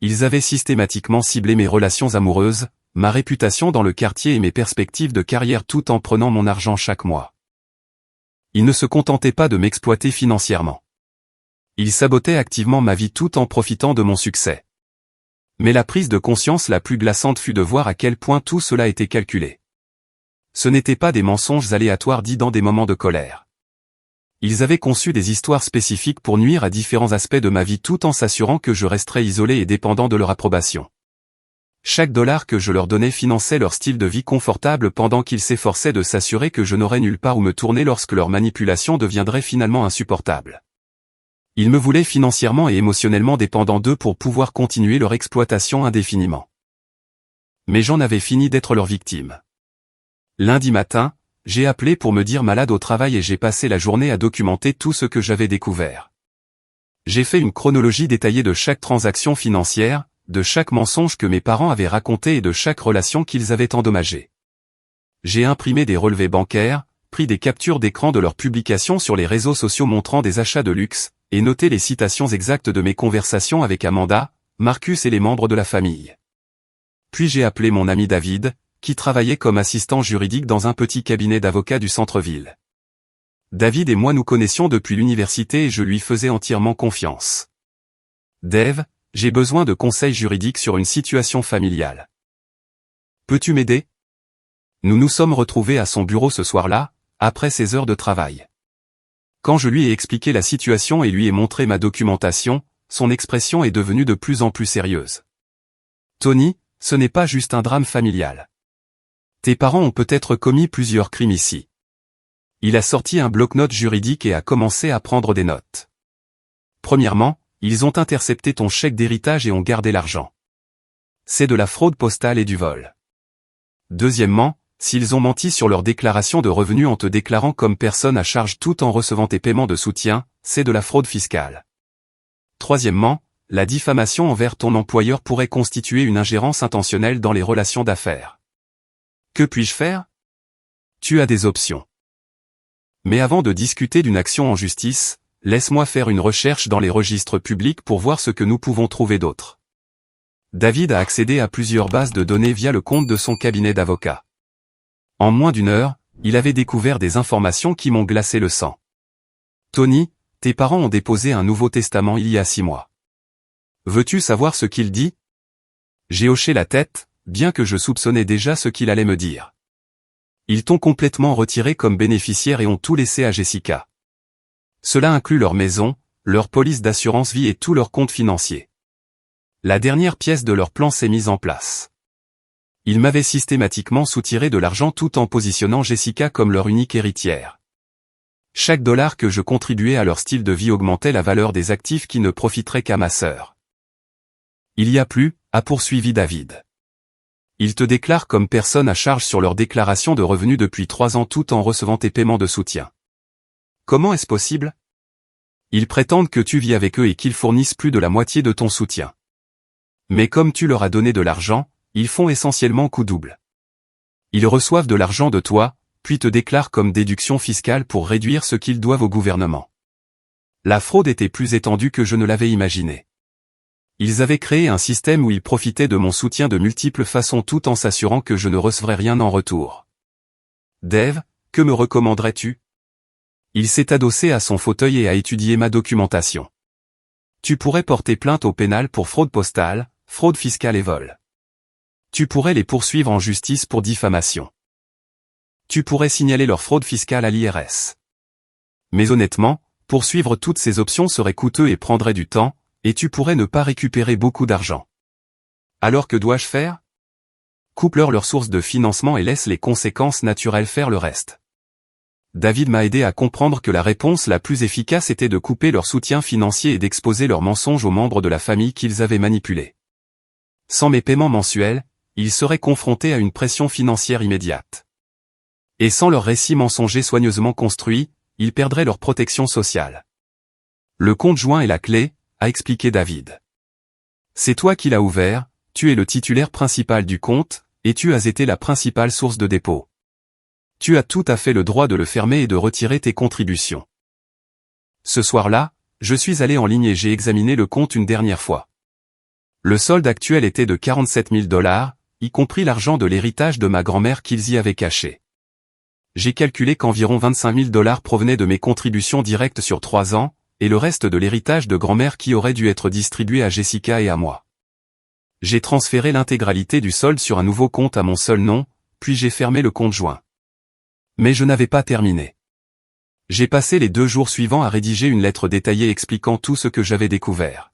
Ils avaient systématiquement ciblé mes relations amoureuses, ma réputation dans le quartier et mes perspectives de carrière tout en prenant mon argent chaque mois. Ils ne se contentaient pas de m'exploiter financièrement. Ils sabotaient activement ma vie tout en profitant de mon succès. Mais la prise de conscience la plus glaçante fut de voir à quel point tout cela était calculé. Ce n'étaient pas des mensonges aléatoires dits dans des moments de colère. Ils avaient conçu des histoires spécifiques pour nuire à différents aspects de ma vie tout en s'assurant que je resterais isolé et dépendant de leur approbation. Chaque dollar que je leur donnais finançait leur style de vie confortable pendant qu'ils s'efforçaient de s'assurer que je n'aurais nulle part où me tourner lorsque leur manipulation deviendrait finalement insupportable. Ils me voulaient financièrement et émotionnellement dépendant d'eux pour pouvoir continuer leur exploitation indéfiniment. Mais j'en avais fini d'être leur victime. Lundi matin, j'ai appelé pour me dire malade au travail et j'ai passé la journée à documenter tout ce que j'avais découvert. J'ai fait une chronologie détaillée de chaque transaction financière, de chaque mensonge que mes parents avaient raconté et de chaque relation qu'ils avaient endommagée. J'ai imprimé des relevés bancaires, pris des captures d'écran de leurs publications sur les réseaux sociaux montrant des achats de luxe, et noté les citations exactes de mes conversations avec Amanda, Marcus et les membres de la famille. Puis j'ai appelé mon ami David, qui travaillait comme assistant juridique dans un petit cabinet d'avocats du centre-ville. David et moi nous connaissions depuis l'université et je lui faisais entièrement confiance. Dave, j'ai besoin de conseils juridiques sur une situation familiale. Peux-tu m'aider? Nous nous sommes retrouvés à son bureau ce soir-là, après ses heures de travail. Quand je lui ai expliqué la situation et lui ai montré ma documentation, son expression est devenue de plus en plus sérieuse. Tony, ce n'est pas juste un drame familial. Tes parents ont peut-être commis plusieurs crimes ici. Il a sorti un bloc-notes juridique et a commencé à prendre des notes. Premièrement, ils ont intercepté ton chèque d'héritage et ont gardé l'argent. C'est de la fraude postale et du vol. Deuxièmement, s'ils ont menti sur leur déclaration de revenus en te déclarant comme personne à charge tout en recevant tes paiements de soutien, c'est de la fraude fiscale. Troisièmement, la diffamation envers ton employeur pourrait constituer une ingérence intentionnelle dans les relations d'affaires. Que puis-je faire? Tu as des options. Mais avant de discuter d'une action en justice, laisse-moi faire une recherche dans les registres publics pour voir ce que nous pouvons trouver d'autre. David a accédé à plusieurs bases de données via le compte de son cabinet d'avocat. En moins d'une heure, il avait découvert des informations qui m'ont glacé le sang. Tony, tes parents ont déposé un nouveau testament il y a 6 mois. Veux-tu savoir ce qu'il dit? J'ai hoché la tête, bien que je soupçonnais déjà ce qu'il allait me dire. Ils t'ont complètement retiré comme bénéficiaire et ont tout laissé à Jessica. Cela inclut leur maison, leur police d'assurance vie et tout leur compte financier. La dernière pièce de leur plan s'est mise en place. Ils m'avaient systématiquement soutiré de l'argent tout en positionnant Jessica comme leur unique héritière. Chaque dollar que je contribuais à leur style de vie augmentait la valeur des actifs qui ne profiteraient qu'à ma sœur. Il y a plus, a poursuivi David. Ils te déclarent comme personne à charge sur leur déclaration de revenus depuis 3 ans tout en recevant tes paiements de soutien. Comment est-ce possible? Ils prétendent que tu vis avec eux et qu'ils fournissent plus de la moitié de ton soutien. Mais comme tu leur as donné de l'argent, ils font essentiellement coup double. Ils reçoivent de l'argent de toi, puis te déclarent comme déduction fiscale pour réduire ce qu'ils doivent au gouvernement. La fraude était plus étendue que je ne l'avais imaginé. Ils avaient créé un système où ils profitaient de mon soutien de multiples façons tout en s'assurant que je ne recevrais rien en retour. Dave, que me recommanderais-tu? Il s'est adossé à son fauteuil et a étudié ma documentation. Tu pourrais porter plainte au pénal pour fraude postale, fraude fiscale et vol. Tu pourrais les poursuivre en justice pour diffamation. Tu pourrais signaler leur fraude fiscale à l'IRS. Mais honnêtement, poursuivre toutes ces options serait coûteux et prendrait du temps, et tu pourrais ne pas récupérer beaucoup d'argent. Alors que dois-je faire? Coupe-leur leur source de financement et laisse les conséquences naturelles faire le reste. David m'a aidé à comprendre que la réponse la plus efficace était de couper leur soutien financier et d'exposer leurs mensonges aux membres de la famille qu'ils avaient manipulés. Sans mes paiements mensuels, ils seraient confrontés à une pression financière immédiate. Et sans leur récit mensonger soigneusement construit, ils perdraient leur protection sociale. Le compte joint est la clé, a expliqué David. C'est toi qui l'as ouvert, tu es le titulaire principal du compte, et tu as été la principale source de dépôt. Tu as tout à fait le droit de le fermer et de retirer tes contributions. Ce soir-là, je suis allé en ligne et j'ai examiné le compte une dernière fois. Le solde actuel était de 47 000 $, y compris l'argent de l'héritage de ma grand-mère qu'ils y avaient caché. J'ai calculé qu'environ 25 000 $ provenaient de mes contributions directes sur 3 ans, et le reste de l'héritage de grand-mère qui aurait dû être distribué à Jessica et à moi. J'ai transféré l'intégralité du solde sur un nouveau compte à mon seul nom, puis j'ai fermé le compte joint. Mais je n'avais pas terminé. J'ai passé les 2 jours suivants à rédiger une lettre détaillée expliquant tout ce que j'avais découvert.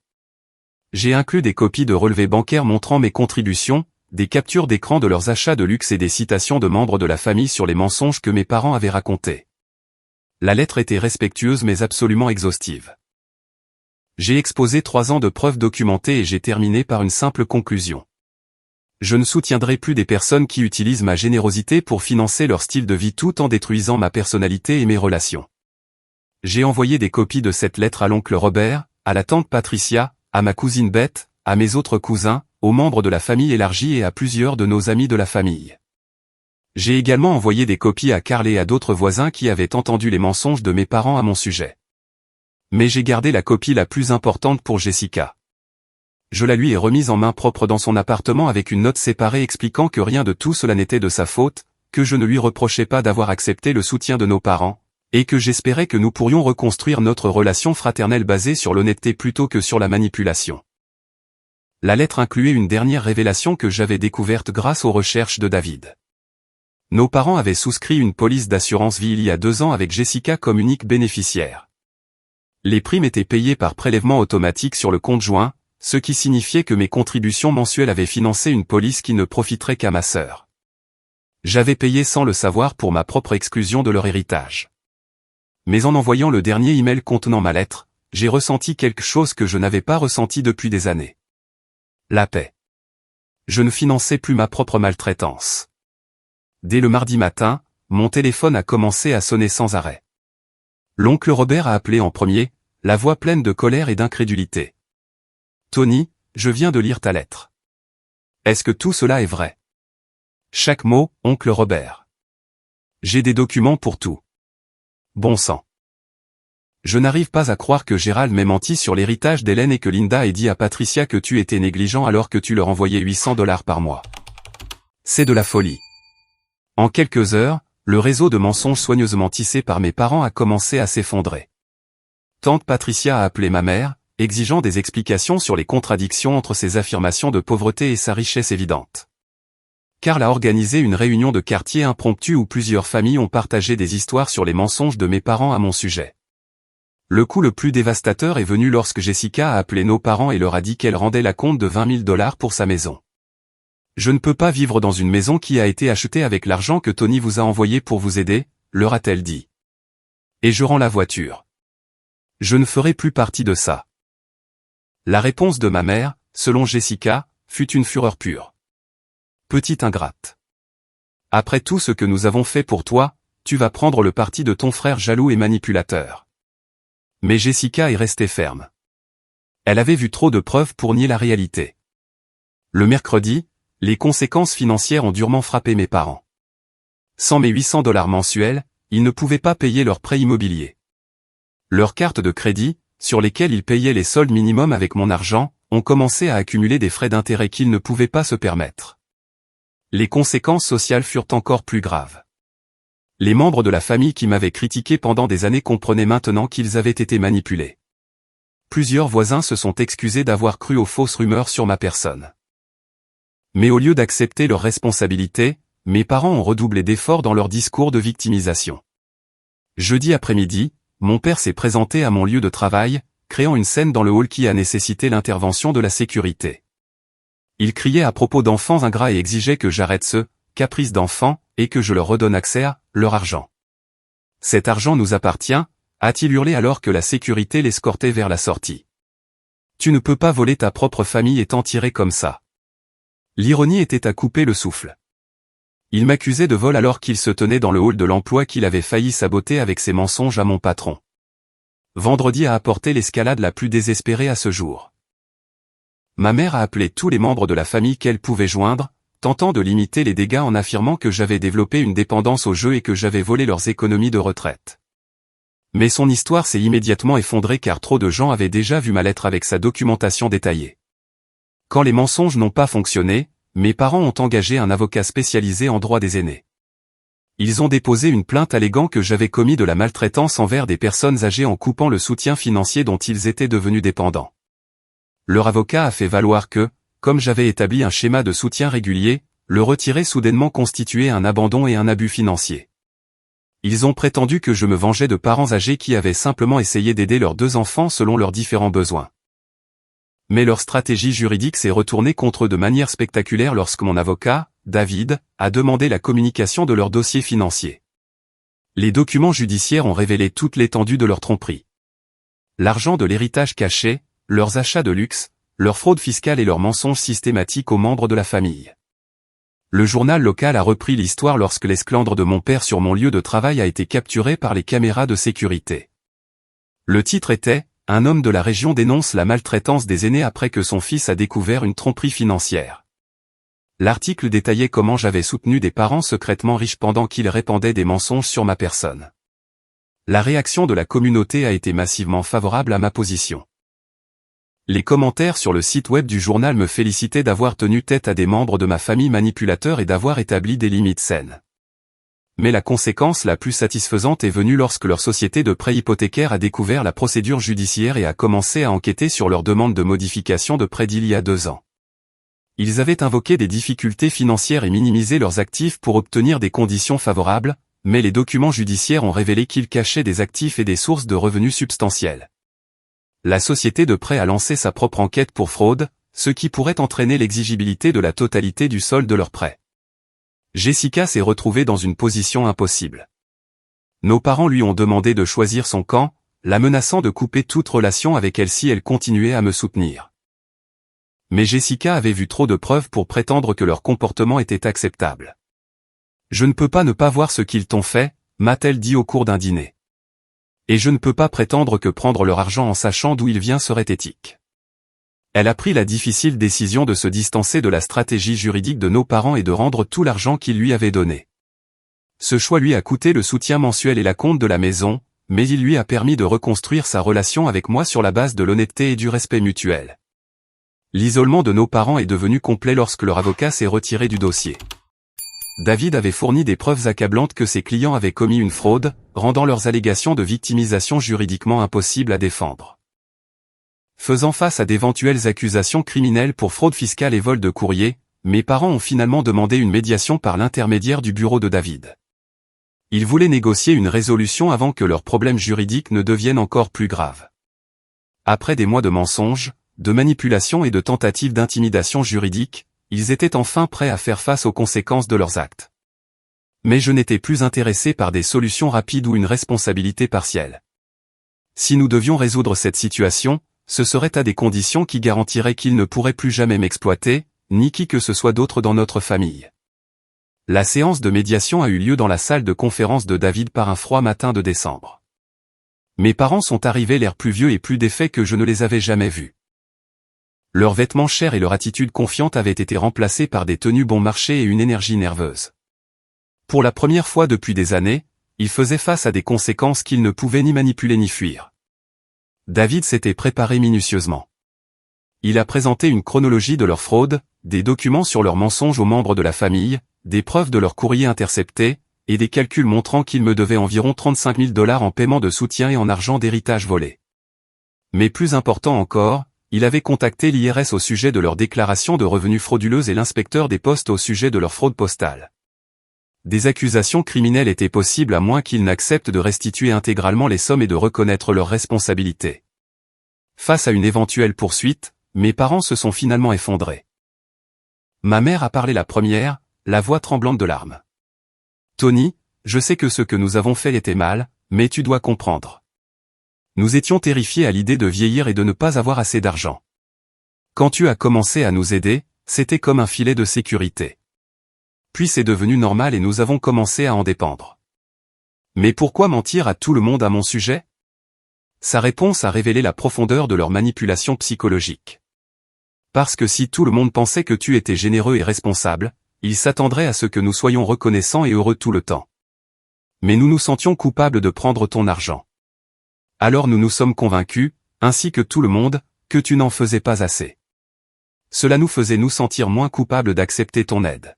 J'ai inclus des copies de relevés bancaires montrant mes contributions, des captures d'écran de leurs achats de luxe et des citations de membres de la famille sur les mensonges que mes parents avaient racontés. La lettre était respectueuse mais absolument exhaustive. J'ai exposé 3 ans de preuves documentées et j'ai terminé par une simple conclusion. Je ne soutiendrai plus des personnes qui utilisent ma générosité pour financer leur style de vie tout en détruisant ma personnalité et mes relations. J'ai envoyé des copies de cette lettre à l'oncle Robert, à la tante Patricia, à ma cousine Beth, à mes autres cousins, aux membres de la famille élargie et à plusieurs de nos amis de la famille. J'ai également envoyé des copies à Carl et à d'autres voisins qui avaient entendu les mensonges de mes parents à mon sujet. Mais j'ai gardé la copie la plus importante pour Jessica. Je la lui ai remise en main propre dans son appartement avec une note séparée expliquant que rien de tout cela n'était de sa faute, que je ne lui reprochais pas d'avoir accepté le soutien de nos parents, et que j'espérais que nous pourrions reconstruire notre relation fraternelle basée sur l'honnêteté plutôt que sur la manipulation. La lettre incluait une dernière révélation que j'avais découverte grâce aux recherches de David. Nos parents avaient souscrit une police d'assurance vie il y a 2 ans avec Jessica comme unique bénéficiaire. Les primes étaient payées par prélèvement automatique sur le compte joint, ce qui signifiait que mes contributions mensuelles avaient financé une police qui ne profiterait qu'à ma sœur. J'avais payé sans le savoir pour ma propre exclusion de leur héritage. Mais en envoyant le dernier email contenant ma lettre, j'ai ressenti quelque chose que je n'avais pas ressenti depuis des années. La paix. Je ne finançais plus ma propre maltraitance. Dès le mardi matin, mon téléphone a commencé à sonner sans arrêt. L'oncle Robert a appelé en premier, la voix pleine de colère et d'incrédulité. « Tony, je viens de lire ta lettre. Est-ce que tout cela est vrai? Chaque mot, oncle Robert. J'ai des documents pour tout. Bon sang. Je n'arrive pas à croire que Gérald m'ait menti sur l'héritage d'Hélène et que Linda ait dit à Patricia que tu étais négligent alors que tu leur envoyais 800 $ par mois. C'est de la folie. En quelques heures, le réseau de mensonges soigneusement tissé par mes parents a commencé à s'effondrer. Tante Patricia a appelé ma mère, exigeant des explications sur les contradictions entre ses affirmations de pauvreté et sa richesse évidente. Karl a organisé une réunion de quartier impromptue où plusieurs familles ont partagé des histoires sur les mensonges de mes parents à mon sujet. Le coup le plus dévastateur est venu lorsque Jessica a appelé nos parents et leur a dit qu'elle rendait la compte de 20 000 $ pour sa maison. Je ne peux pas vivre dans une maison qui a été achetée avec l'argent que Tony vous a envoyé pour vous aider, leur a-t-elle dit. Et je rends la voiture. Je ne ferai plus partie de ça. La réponse de ma mère, selon Jessica, fut une fureur pure. Petite ingrate. Après tout ce que nous avons fait pour toi, tu vas prendre le parti de ton frère jaloux et manipulateur. Mais Jessica est restée ferme. Elle avait vu trop de preuves pour nier la réalité. Le mercredi, les conséquences financières ont durement frappé mes parents. Sans mes 800 $ mensuels, ils ne pouvaient pas payer leur prêt immobilier. Leurs cartes de crédit, sur lesquelles ils payaient les soldes minimums avec mon argent, ont commencé à accumuler des frais d'intérêt qu'ils ne pouvaient pas se permettre. Les conséquences sociales furent encore plus graves. Les membres de la famille qui m'avaient critiqué pendant des années comprenaient maintenant qu'ils avaient été manipulés. Plusieurs voisins se sont excusés d'avoir cru aux fausses rumeurs sur ma personne. Mais au lieu d'accepter leurs responsabilités, mes parents ont redoublé d'efforts dans leur discours de victimisation. Jeudi après-midi, mon père s'est présenté à mon lieu de travail, créant une scène dans le hall qui a nécessité l'intervention de la sécurité. Il criait à propos d'enfants ingrats et exigeait que j'arrête ce caprice d'enfants et que je leur redonne accès à leur argent. Cet argent nous appartient, a-t-il hurlé alors que la sécurité l'escortait vers la sortie. Tu ne peux pas voler ta propre famille et t'en tirer comme ça. L'ironie était à couper le souffle. Il m'accusait de vol alors qu'il se tenait dans le hall de l'emploi qu'il avait failli saboter avec ses mensonges à mon patron. Vendredi a apporté l'escalade la plus désespérée à ce jour. Ma mère a appelé tous les membres de la famille qu'elle pouvait joindre, tentant de limiter les dégâts en affirmant que j'avais développé une dépendance au jeu et que j'avais volé leurs économies de retraite. Mais son histoire s'est immédiatement effondrée car trop de gens avaient déjà vu ma lettre avec sa documentation détaillée. Quand les mensonges n'ont pas fonctionné, mes parents ont engagé un avocat spécialisé en droit des aînés. Ils ont déposé une plainte alléguant que j'avais commis de la maltraitance envers des personnes âgées en coupant le soutien financier dont ils étaient devenus dépendants. Leur avocat a fait valoir que, comme j'avais établi un schéma de soutien régulier, le retirer soudainement constituait un abandon et un abus financier. Ils ont prétendu que je me vengeais de parents âgés qui avaient simplement essayé d'aider leurs 2 enfants selon leurs différents besoins. Mais leur stratégie juridique s'est retournée contre eux de manière spectaculaire lorsque mon avocat, David, a demandé la communication de leur dossier financier. Les documents judiciaires ont révélé toute l'étendue de leur tromperie. L'argent de l'héritage caché, leurs achats de luxe, leur fraude fiscale et leurs mensonges systématiques aux membres de la famille. Le journal local a repris l'histoire lorsque l'esclandre de mon père sur mon lieu de travail a été capturé par les caméras de sécurité. Le titre était « Un homme de la région dénonce la maltraitance des aînés après que son fils a découvert une tromperie financière ». L'article détaillait comment j'avais soutenu des parents secrètement riches pendant qu'ils répandaient des mensonges sur ma personne. La réaction de la communauté a été massivement favorable à ma position. Les commentaires sur le site web du journal me félicitaient d'avoir tenu tête à des membres de ma famille manipulateurs et d'avoir établi des limites saines. Mais la conséquence la plus satisfaisante est venue lorsque leur société de prêt hypothécaire a découvert la procédure judiciaire et a commencé à enquêter sur leur demande de modification de prêt d'il y a 2 ans. Ils avaient invoqué des difficultés financières et minimisé leurs actifs pour obtenir des conditions favorables, mais les documents judiciaires ont révélé qu'ils cachaient des actifs et des sources de revenus substantielles. La société de prêt a lancé sa propre enquête pour fraude, ce qui pourrait entraîner l'exigibilité de la totalité du solde de leur prêt. Jessica s'est retrouvée dans une position impossible. Nos parents lui ont demandé de choisir son camp, la menaçant de couper toute relation avec elle si elle continuait à me soutenir. Mais Jessica avait vu trop de preuves pour prétendre que leur comportement était acceptable. « Je ne peux pas ne pas voir ce qu'ils t'ont fait », m'a-t-elle dit au cours d'un dîner. Et je ne peux pas prétendre que prendre leur argent en sachant d'où il vient serait éthique. Elle a pris la difficile décision de se distancer de la stratégie juridique de nos parents et de rendre tout l'argent qu'ils lui avaient donné. Ce choix lui a coûté le soutien mensuel et la compte de la maison, mais il lui a permis de reconstruire sa relation avec moi sur la base de l'honnêteté et du respect mutuel. L'isolement de nos parents est devenu complet lorsque leur avocat s'est retiré du dossier. David avait fourni des preuves accablantes que ses clients avaient commis une fraude, rendant leurs allégations de victimisation juridiquement impossibles à défendre. Faisant face à d'éventuelles accusations criminelles pour fraude fiscale et vol de courrier, mes parents ont finalement demandé une médiation par l'intermédiaire du bureau de David. Ils voulaient négocier une résolution avant que leurs problèmes juridiques ne deviennent encore plus graves. Après des mois de mensonges, de manipulations et de tentatives d'intimidation juridique, ils étaient enfin prêts à faire face aux conséquences de leurs actes. Mais je n'étais plus intéressé par des solutions rapides ou une responsabilité partielle. Si nous devions résoudre cette situation, ce serait à des conditions qui garantiraient qu'ils ne pourraient plus jamais m'exploiter, ni qui que ce soit d'autre dans notre famille. La séance de médiation a eu lieu dans la salle de conférence de David par un froid matin de décembre. Mes parents sont arrivés l'air plus vieux et plus défaits que je ne les avais jamais vus. Leurs vêtements chers et leur attitude confiante avaient été remplacés par des tenues bon marché et une énergie nerveuse. Pour la première fois depuis des années, ils faisaient face à des conséquences qu'ils ne pouvaient ni manipuler ni fuir. David s'était préparé minutieusement. Il a présenté une chronologie de leur fraude, des documents sur leurs mensonges aux membres de la famille, des preuves de leurs courriers interceptés, et des calculs montrant qu'ils me devaient environ 35 000 $ en paiement de soutien et en argent d'héritage volé. Mais plus important encore, il avait contacté l'IRS au sujet de leur déclaration de revenus frauduleuses et l'inspecteur des postes au sujet de leur fraude postale. Des accusations criminelles étaient possibles à moins qu'ils n'acceptent de restituer intégralement les sommes et de reconnaître leurs responsabilités. Face à une éventuelle poursuite, mes parents se sont finalement effondrés. Ma mère a parlé la première, la voix tremblante de larmes. « Tony, je sais que ce que nous avons fait était mal, mais tu dois comprendre. Nous étions terrifiés à l'idée de vieillir et de ne pas avoir assez d'argent. Quand tu as commencé à nous aider, c'était comme un filet de sécurité. Puis c'est devenu normal et nous avons commencé à en dépendre. Mais pourquoi mentir à tout le monde à mon sujet ? » Sa réponse a révélé la profondeur de leur manipulation psychologique. Parce que si tout le monde pensait que tu étais généreux et responsable, ils s'attendraient à ce que nous soyons reconnaissants et heureux tout le temps. Mais nous nous sentions coupables de prendre ton argent. Alors nous nous sommes convaincus, ainsi que tout le monde, que tu n'en faisais pas assez. Cela nous faisait nous sentir moins coupables d'accepter ton aide.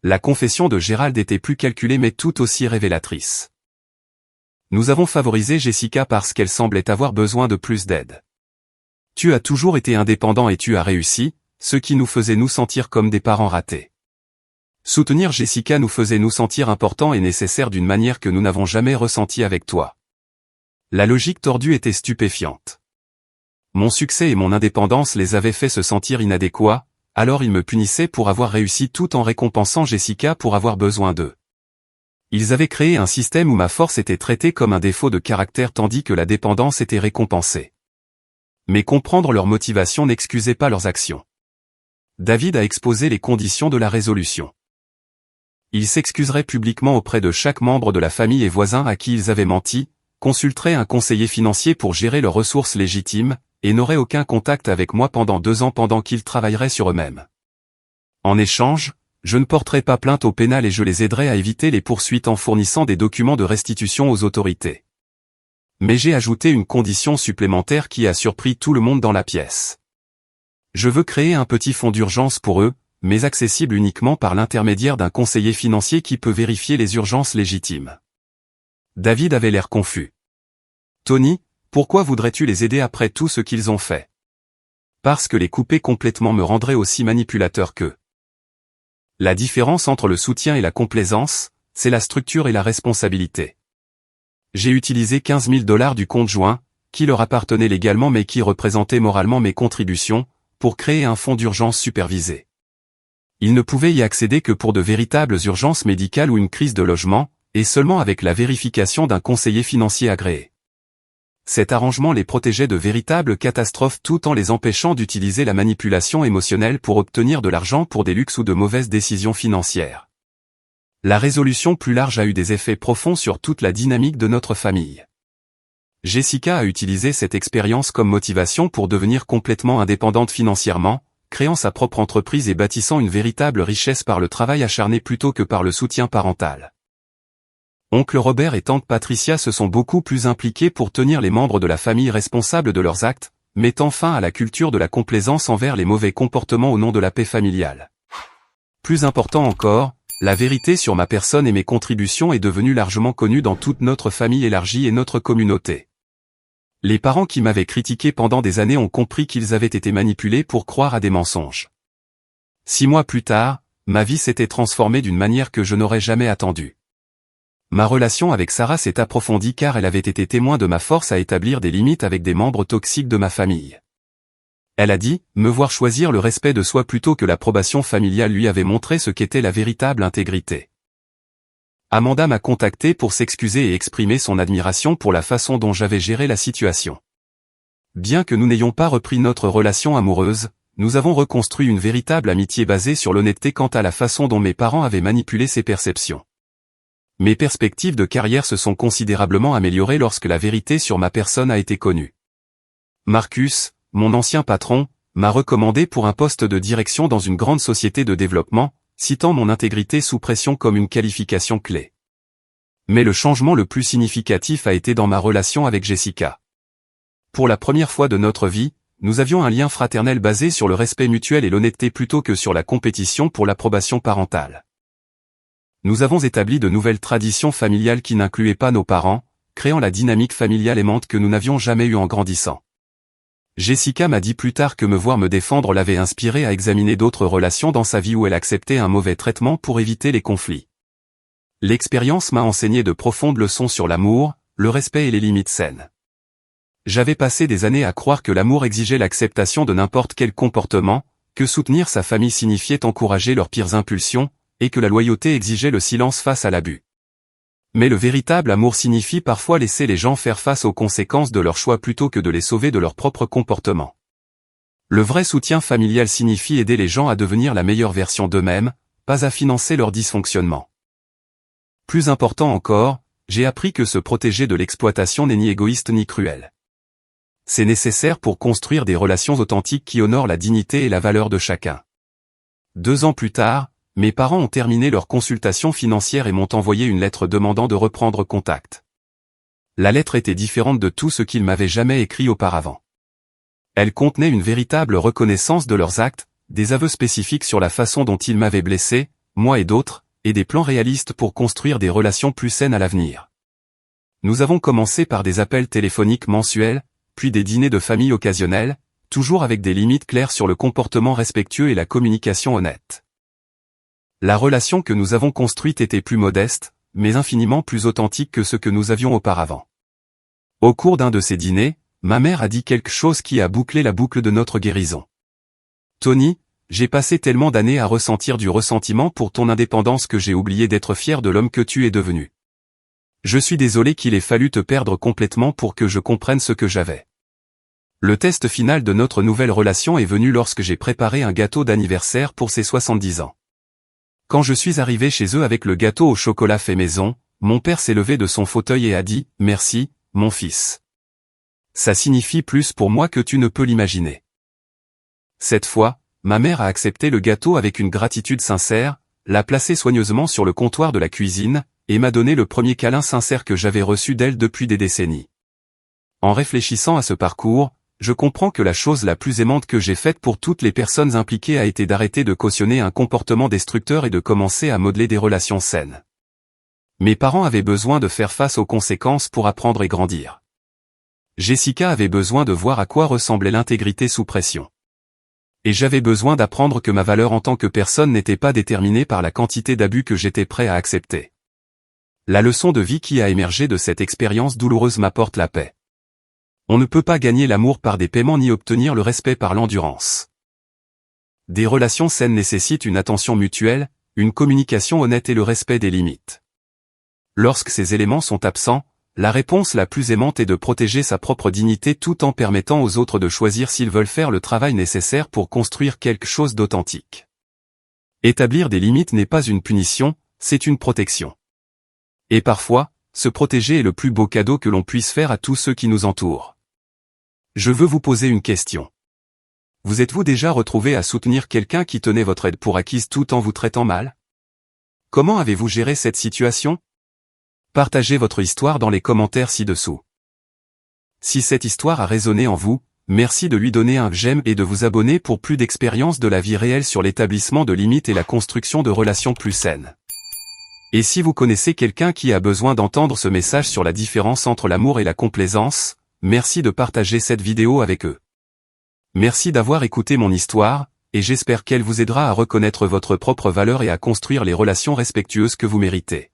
La confession de Gérald était plus calculée mais tout aussi révélatrice. Nous avons favorisé Jessica parce qu'elle semblait avoir besoin de plus d'aide. Tu as toujours été indépendant et tu as réussi, ce qui nous faisait nous sentir comme des parents ratés. Soutenir Jessica nous faisait nous sentir importants et nécessaires d'une manière que nous n'avons jamais ressentie avec toi. La logique tordue était stupéfiante. Mon succès et mon indépendance les avaient fait se sentir inadéquats, alors ils me punissaient pour avoir réussi tout en récompensant Jessica pour avoir besoin d'eux. Ils avaient créé un système où ma force était traitée comme un défaut de caractère tandis que la dépendance était récompensée. Mais comprendre leur motivation n'excusait pas leurs actions. David a exposé les conditions de la résolution. Ils s'excuseraient publiquement auprès de chaque membre de la famille et voisins à qui ils avaient menti, consulteraient un conseiller financier pour gérer leurs ressources légitimes, et n'auraient aucun contact avec moi pendant 2 ans pendant qu'ils travailleraient sur eux-mêmes. En échange, je ne porterai pas plainte au pénal et je les aiderai à éviter les poursuites en fournissant des documents de restitution aux autorités. Mais j'ai ajouté une condition supplémentaire qui a surpris tout le monde dans la pièce. Je veux créer un petit fonds d'urgence pour eux, mais accessible uniquement par l'intermédiaire d'un conseiller financier qui peut vérifier les urgences légitimes. David avait l'air confus. « Tony, pourquoi voudrais-tu les aider après tout ce qu'ils ont fait ? Parce que les couper complètement me rendrait aussi manipulateur qu'eux. La différence entre le soutien et la complaisance, c'est la structure et la responsabilité. J'ai utilisé 15 000 $ du compte joint, qui leur appartenait légalement mais qui représentait moralement mes contributions, pour créer un fonds d'urgence supervisé. Ils ne pouvaient y accéder que pour de véritables urgences médicales ou une crise de logement, et seulement avec la vérification d'un conseiller financier agréé. Cet arrangement les protégeait de véritables catastrophes tout en les empêchant d'utiliser la manipulation émotionnelle pour obtenir de l'argent pour des luxes ou de mauvaises décisions financières. La résolution plus large a eu des effets profonds sur toute la dynamique de notre famille. Jessica a utilisé cette expérience comme motivation pour devenir complètement indépendante financièrement, créant sa propre entreprise et bâtissant une véritable richesse par le travail acharné plutôt que par le soutien parental. Oncle Robert et tante Patricia se sont beaucoup plus impliqués pour tenir les membres de la famille responsables de leurs actes, mettant fin à la culture de la complaisance envers les mauvais comportements au nom de la paix familiale. Plus important encore, la vérité sur ma personne et mes contributions est devenue largement connue dans toute notre famille élargie et notre communauté. Les parents qui m'avaient critiqué pendant des années ont compris qu'ils avaient été manipulés pour croire à des mensonges. 6 mois plus tard, ma vie s'était transformée d'une manière que je n'aurais jamais attendue. Ma relation avec Sarah s'est approfondie car elle avait été témoin de ma force à établir des limites avec des membres toxiques de ma famille. Elle a dit, me voir choisir le respect de soi plutôt que l'approbation familiale lui avait montré ce qu'était la véritable intégrité. Amanda m'a contacté pour s'excuser et exprimer son admiration pour la façon dont j'avais géré la situation. Bien que nous n'ayons pas repris notre relation amoureuse, nous avons reconstruit une véritable amitié basée sur l'honnêteté quant à la façon dont mes parents avaient manipulé ses perceptions. Mes perspectives de carrière se sont considérablement améliorées lorsque la vérité sur ma personne a été connue. Marcus, mon ancien patron, m'a recommandé pour un poste de direction dans une grande société de développement, citant mon intégrité sous pression comme une qualification clé. Mais le changement le plus significatif a été dans ma relation avec Jessica. Pour la première fois de notre vie, nous avions un lien fraternel basé sur le respect mutuel et l'honnêteté plutôt que sur la compétition pour l'approbation parentale. Nous avons établi de nouvelles traditions familiales qui n'incluaient pas nos parents, créant la dynamique familiale aimante que nous n'avions jamais eue en grandissant. Jessica m'a dit plus tard que me voir me défendre l'avait inspirée à examiner d'autres relations dans sa vie où elle acceptait un mauvais traitement pour éviter les conflits. L'expérience m'a enseigné de profondes leçons sur l'amour, le respect et les limites saines. J'avais passé des années à croire que l'amour exigeait l'acceptation de n'importe quel comportement, que soutenir sa famille signifiait encourager leurs pires impulsions, et que la loyauté exigeait le silence face à l'abus. Mais le véritable amour signifie parfois laisser les gens faire face aux conséquences de leurs choix plutôt que de les sauver de leur propre comportement. Le vrai soutien familial signifie aider les gens à devenir la meilleure version d'eux-mêmes, pas à financer leur dysfonctionnement. Plus important encore, j'ai appris que se protéger de l'exploitation n'est ni égoïste ni cruel. C'est nécessaire pour construire des relations authentiques qui honorent la dignité et la valeur de chacun. 2 ans plus tard, mes parents ont terminé leur consultation financière et m'ont envoyé une lettre demandant de reprendre contact. La lettre était différente de tout ce qu'ils m'avaient jamais écrit auparavant. Elle contenait une véritable reconnaissance de leurs actes, des aveux spécifiques sur la façon dont ils m'avaient blessé, moi et d'autres, et des plans réalistes pour construire des relations plus saines à l'avenir. Nous avons commencé par des appels téléphoniques mensuels, puis des dîners de famille occasionnels, toujours avec des limites claires sur le comportement respectueux et la communication honnête. La relation que nous avons construite était plus modeste, mais infiniment plus authentique que ce que nous avions auparavant. Au cours d'un de ces dîners, ma mère a dit quelque chose qui a bouclé la boucle de notre guérison. Tony, j'ai passé tellement d'années à ressentir du ressentiment pour ton indépendance que j'ai oublié d'être fier de l'homme que tu es devenu. Je suis désolé qu'il ait fallu te perdre complètement pour que je comprenne ce que j'avais. Le test final de notre nouvelle relation est venu lorsque j'ai préparé un gâteau d'anniversaire pour ses 70 ans. Quand je suis arrivé chez eux avec le gâteau au chocolat fait maison, mon père s'est levé de son fauteuil et a dit « Merci, mon fils. Ça signifie plus pour moi que tu ne peux l'imaginer. » Cette fois, ma mère a accepté le gâteau avec une gratitude sincère, l'a placé soigneusement sur le comptoir de la cuisine, et m'a donné le premier câlin sincère que j'avais reçu d'elle depuis des décennies. En réfléchissant à ce parcours, je comprends que la chose la plus aimante que j'ai faite pour toutes les personnes impliquées a été d'arrêter de cautionner un comportement destructeur et de commencer à modeler des relations saines. Mes parents avaient besoin de faire face aux conséquences pour apprendre et grandir. Jessica avait besoin de voir à quoi ressemblait l'intégrité sous pression. Et j'avais besoin d'apprendre que ma valeur en tant que personne n'était pas déterminée par la quantité d'abus que j'étais prêt à accepter. La leçon de vie qui a émergé de cette expérience douloureuse m'apporte la paix. On ne peut pas gagner l'amour par des paiements ni obtenir le respect par l'endurance. Des relations saines nécessitent une attention mutuelle, une communication honnête et le respect des limites. Lorsque ces éléments sont absents, la réponse la plus aimante est de protéger sa propre dignité tout en permettant aux autres de choisir s'ils veulent faire le travail nécessaire pour construire quelque chose d'authentique. Établir des limites n'est pas une punition, c'est une protection. Et parfois, se protéger est le plus beau cadeau que l'on puisse faire à tous ceux qui nous entourent. Je veux vous poser une question. Vous êtes-vous déjà retrouvé à soutenir quelqu'un qui tenait votre aide pour acquise tout en vous traitant mal? Comment avez-vous géré cette situation? Partagez votre histoire dans les commentaires ci-dessous. Si cette histoire a résonné en vous, merci de lui donner un j'aime et de vous abonner pour plus d'expériences de la vie réelle sur l'établissement de limites et la construction de relations plus saines. Et si vous connaissez quelqu'un qui a besoin d'entendre ce message sur la différence entre l'amour et la complaisance, merci de partager cette vidéo avec eux. Merci d'avoir écouté mon histoire, et j'espère qu'elle vous aidera à reconnaître votre propre valeur et à construire les relations respectueuses que vous méritez.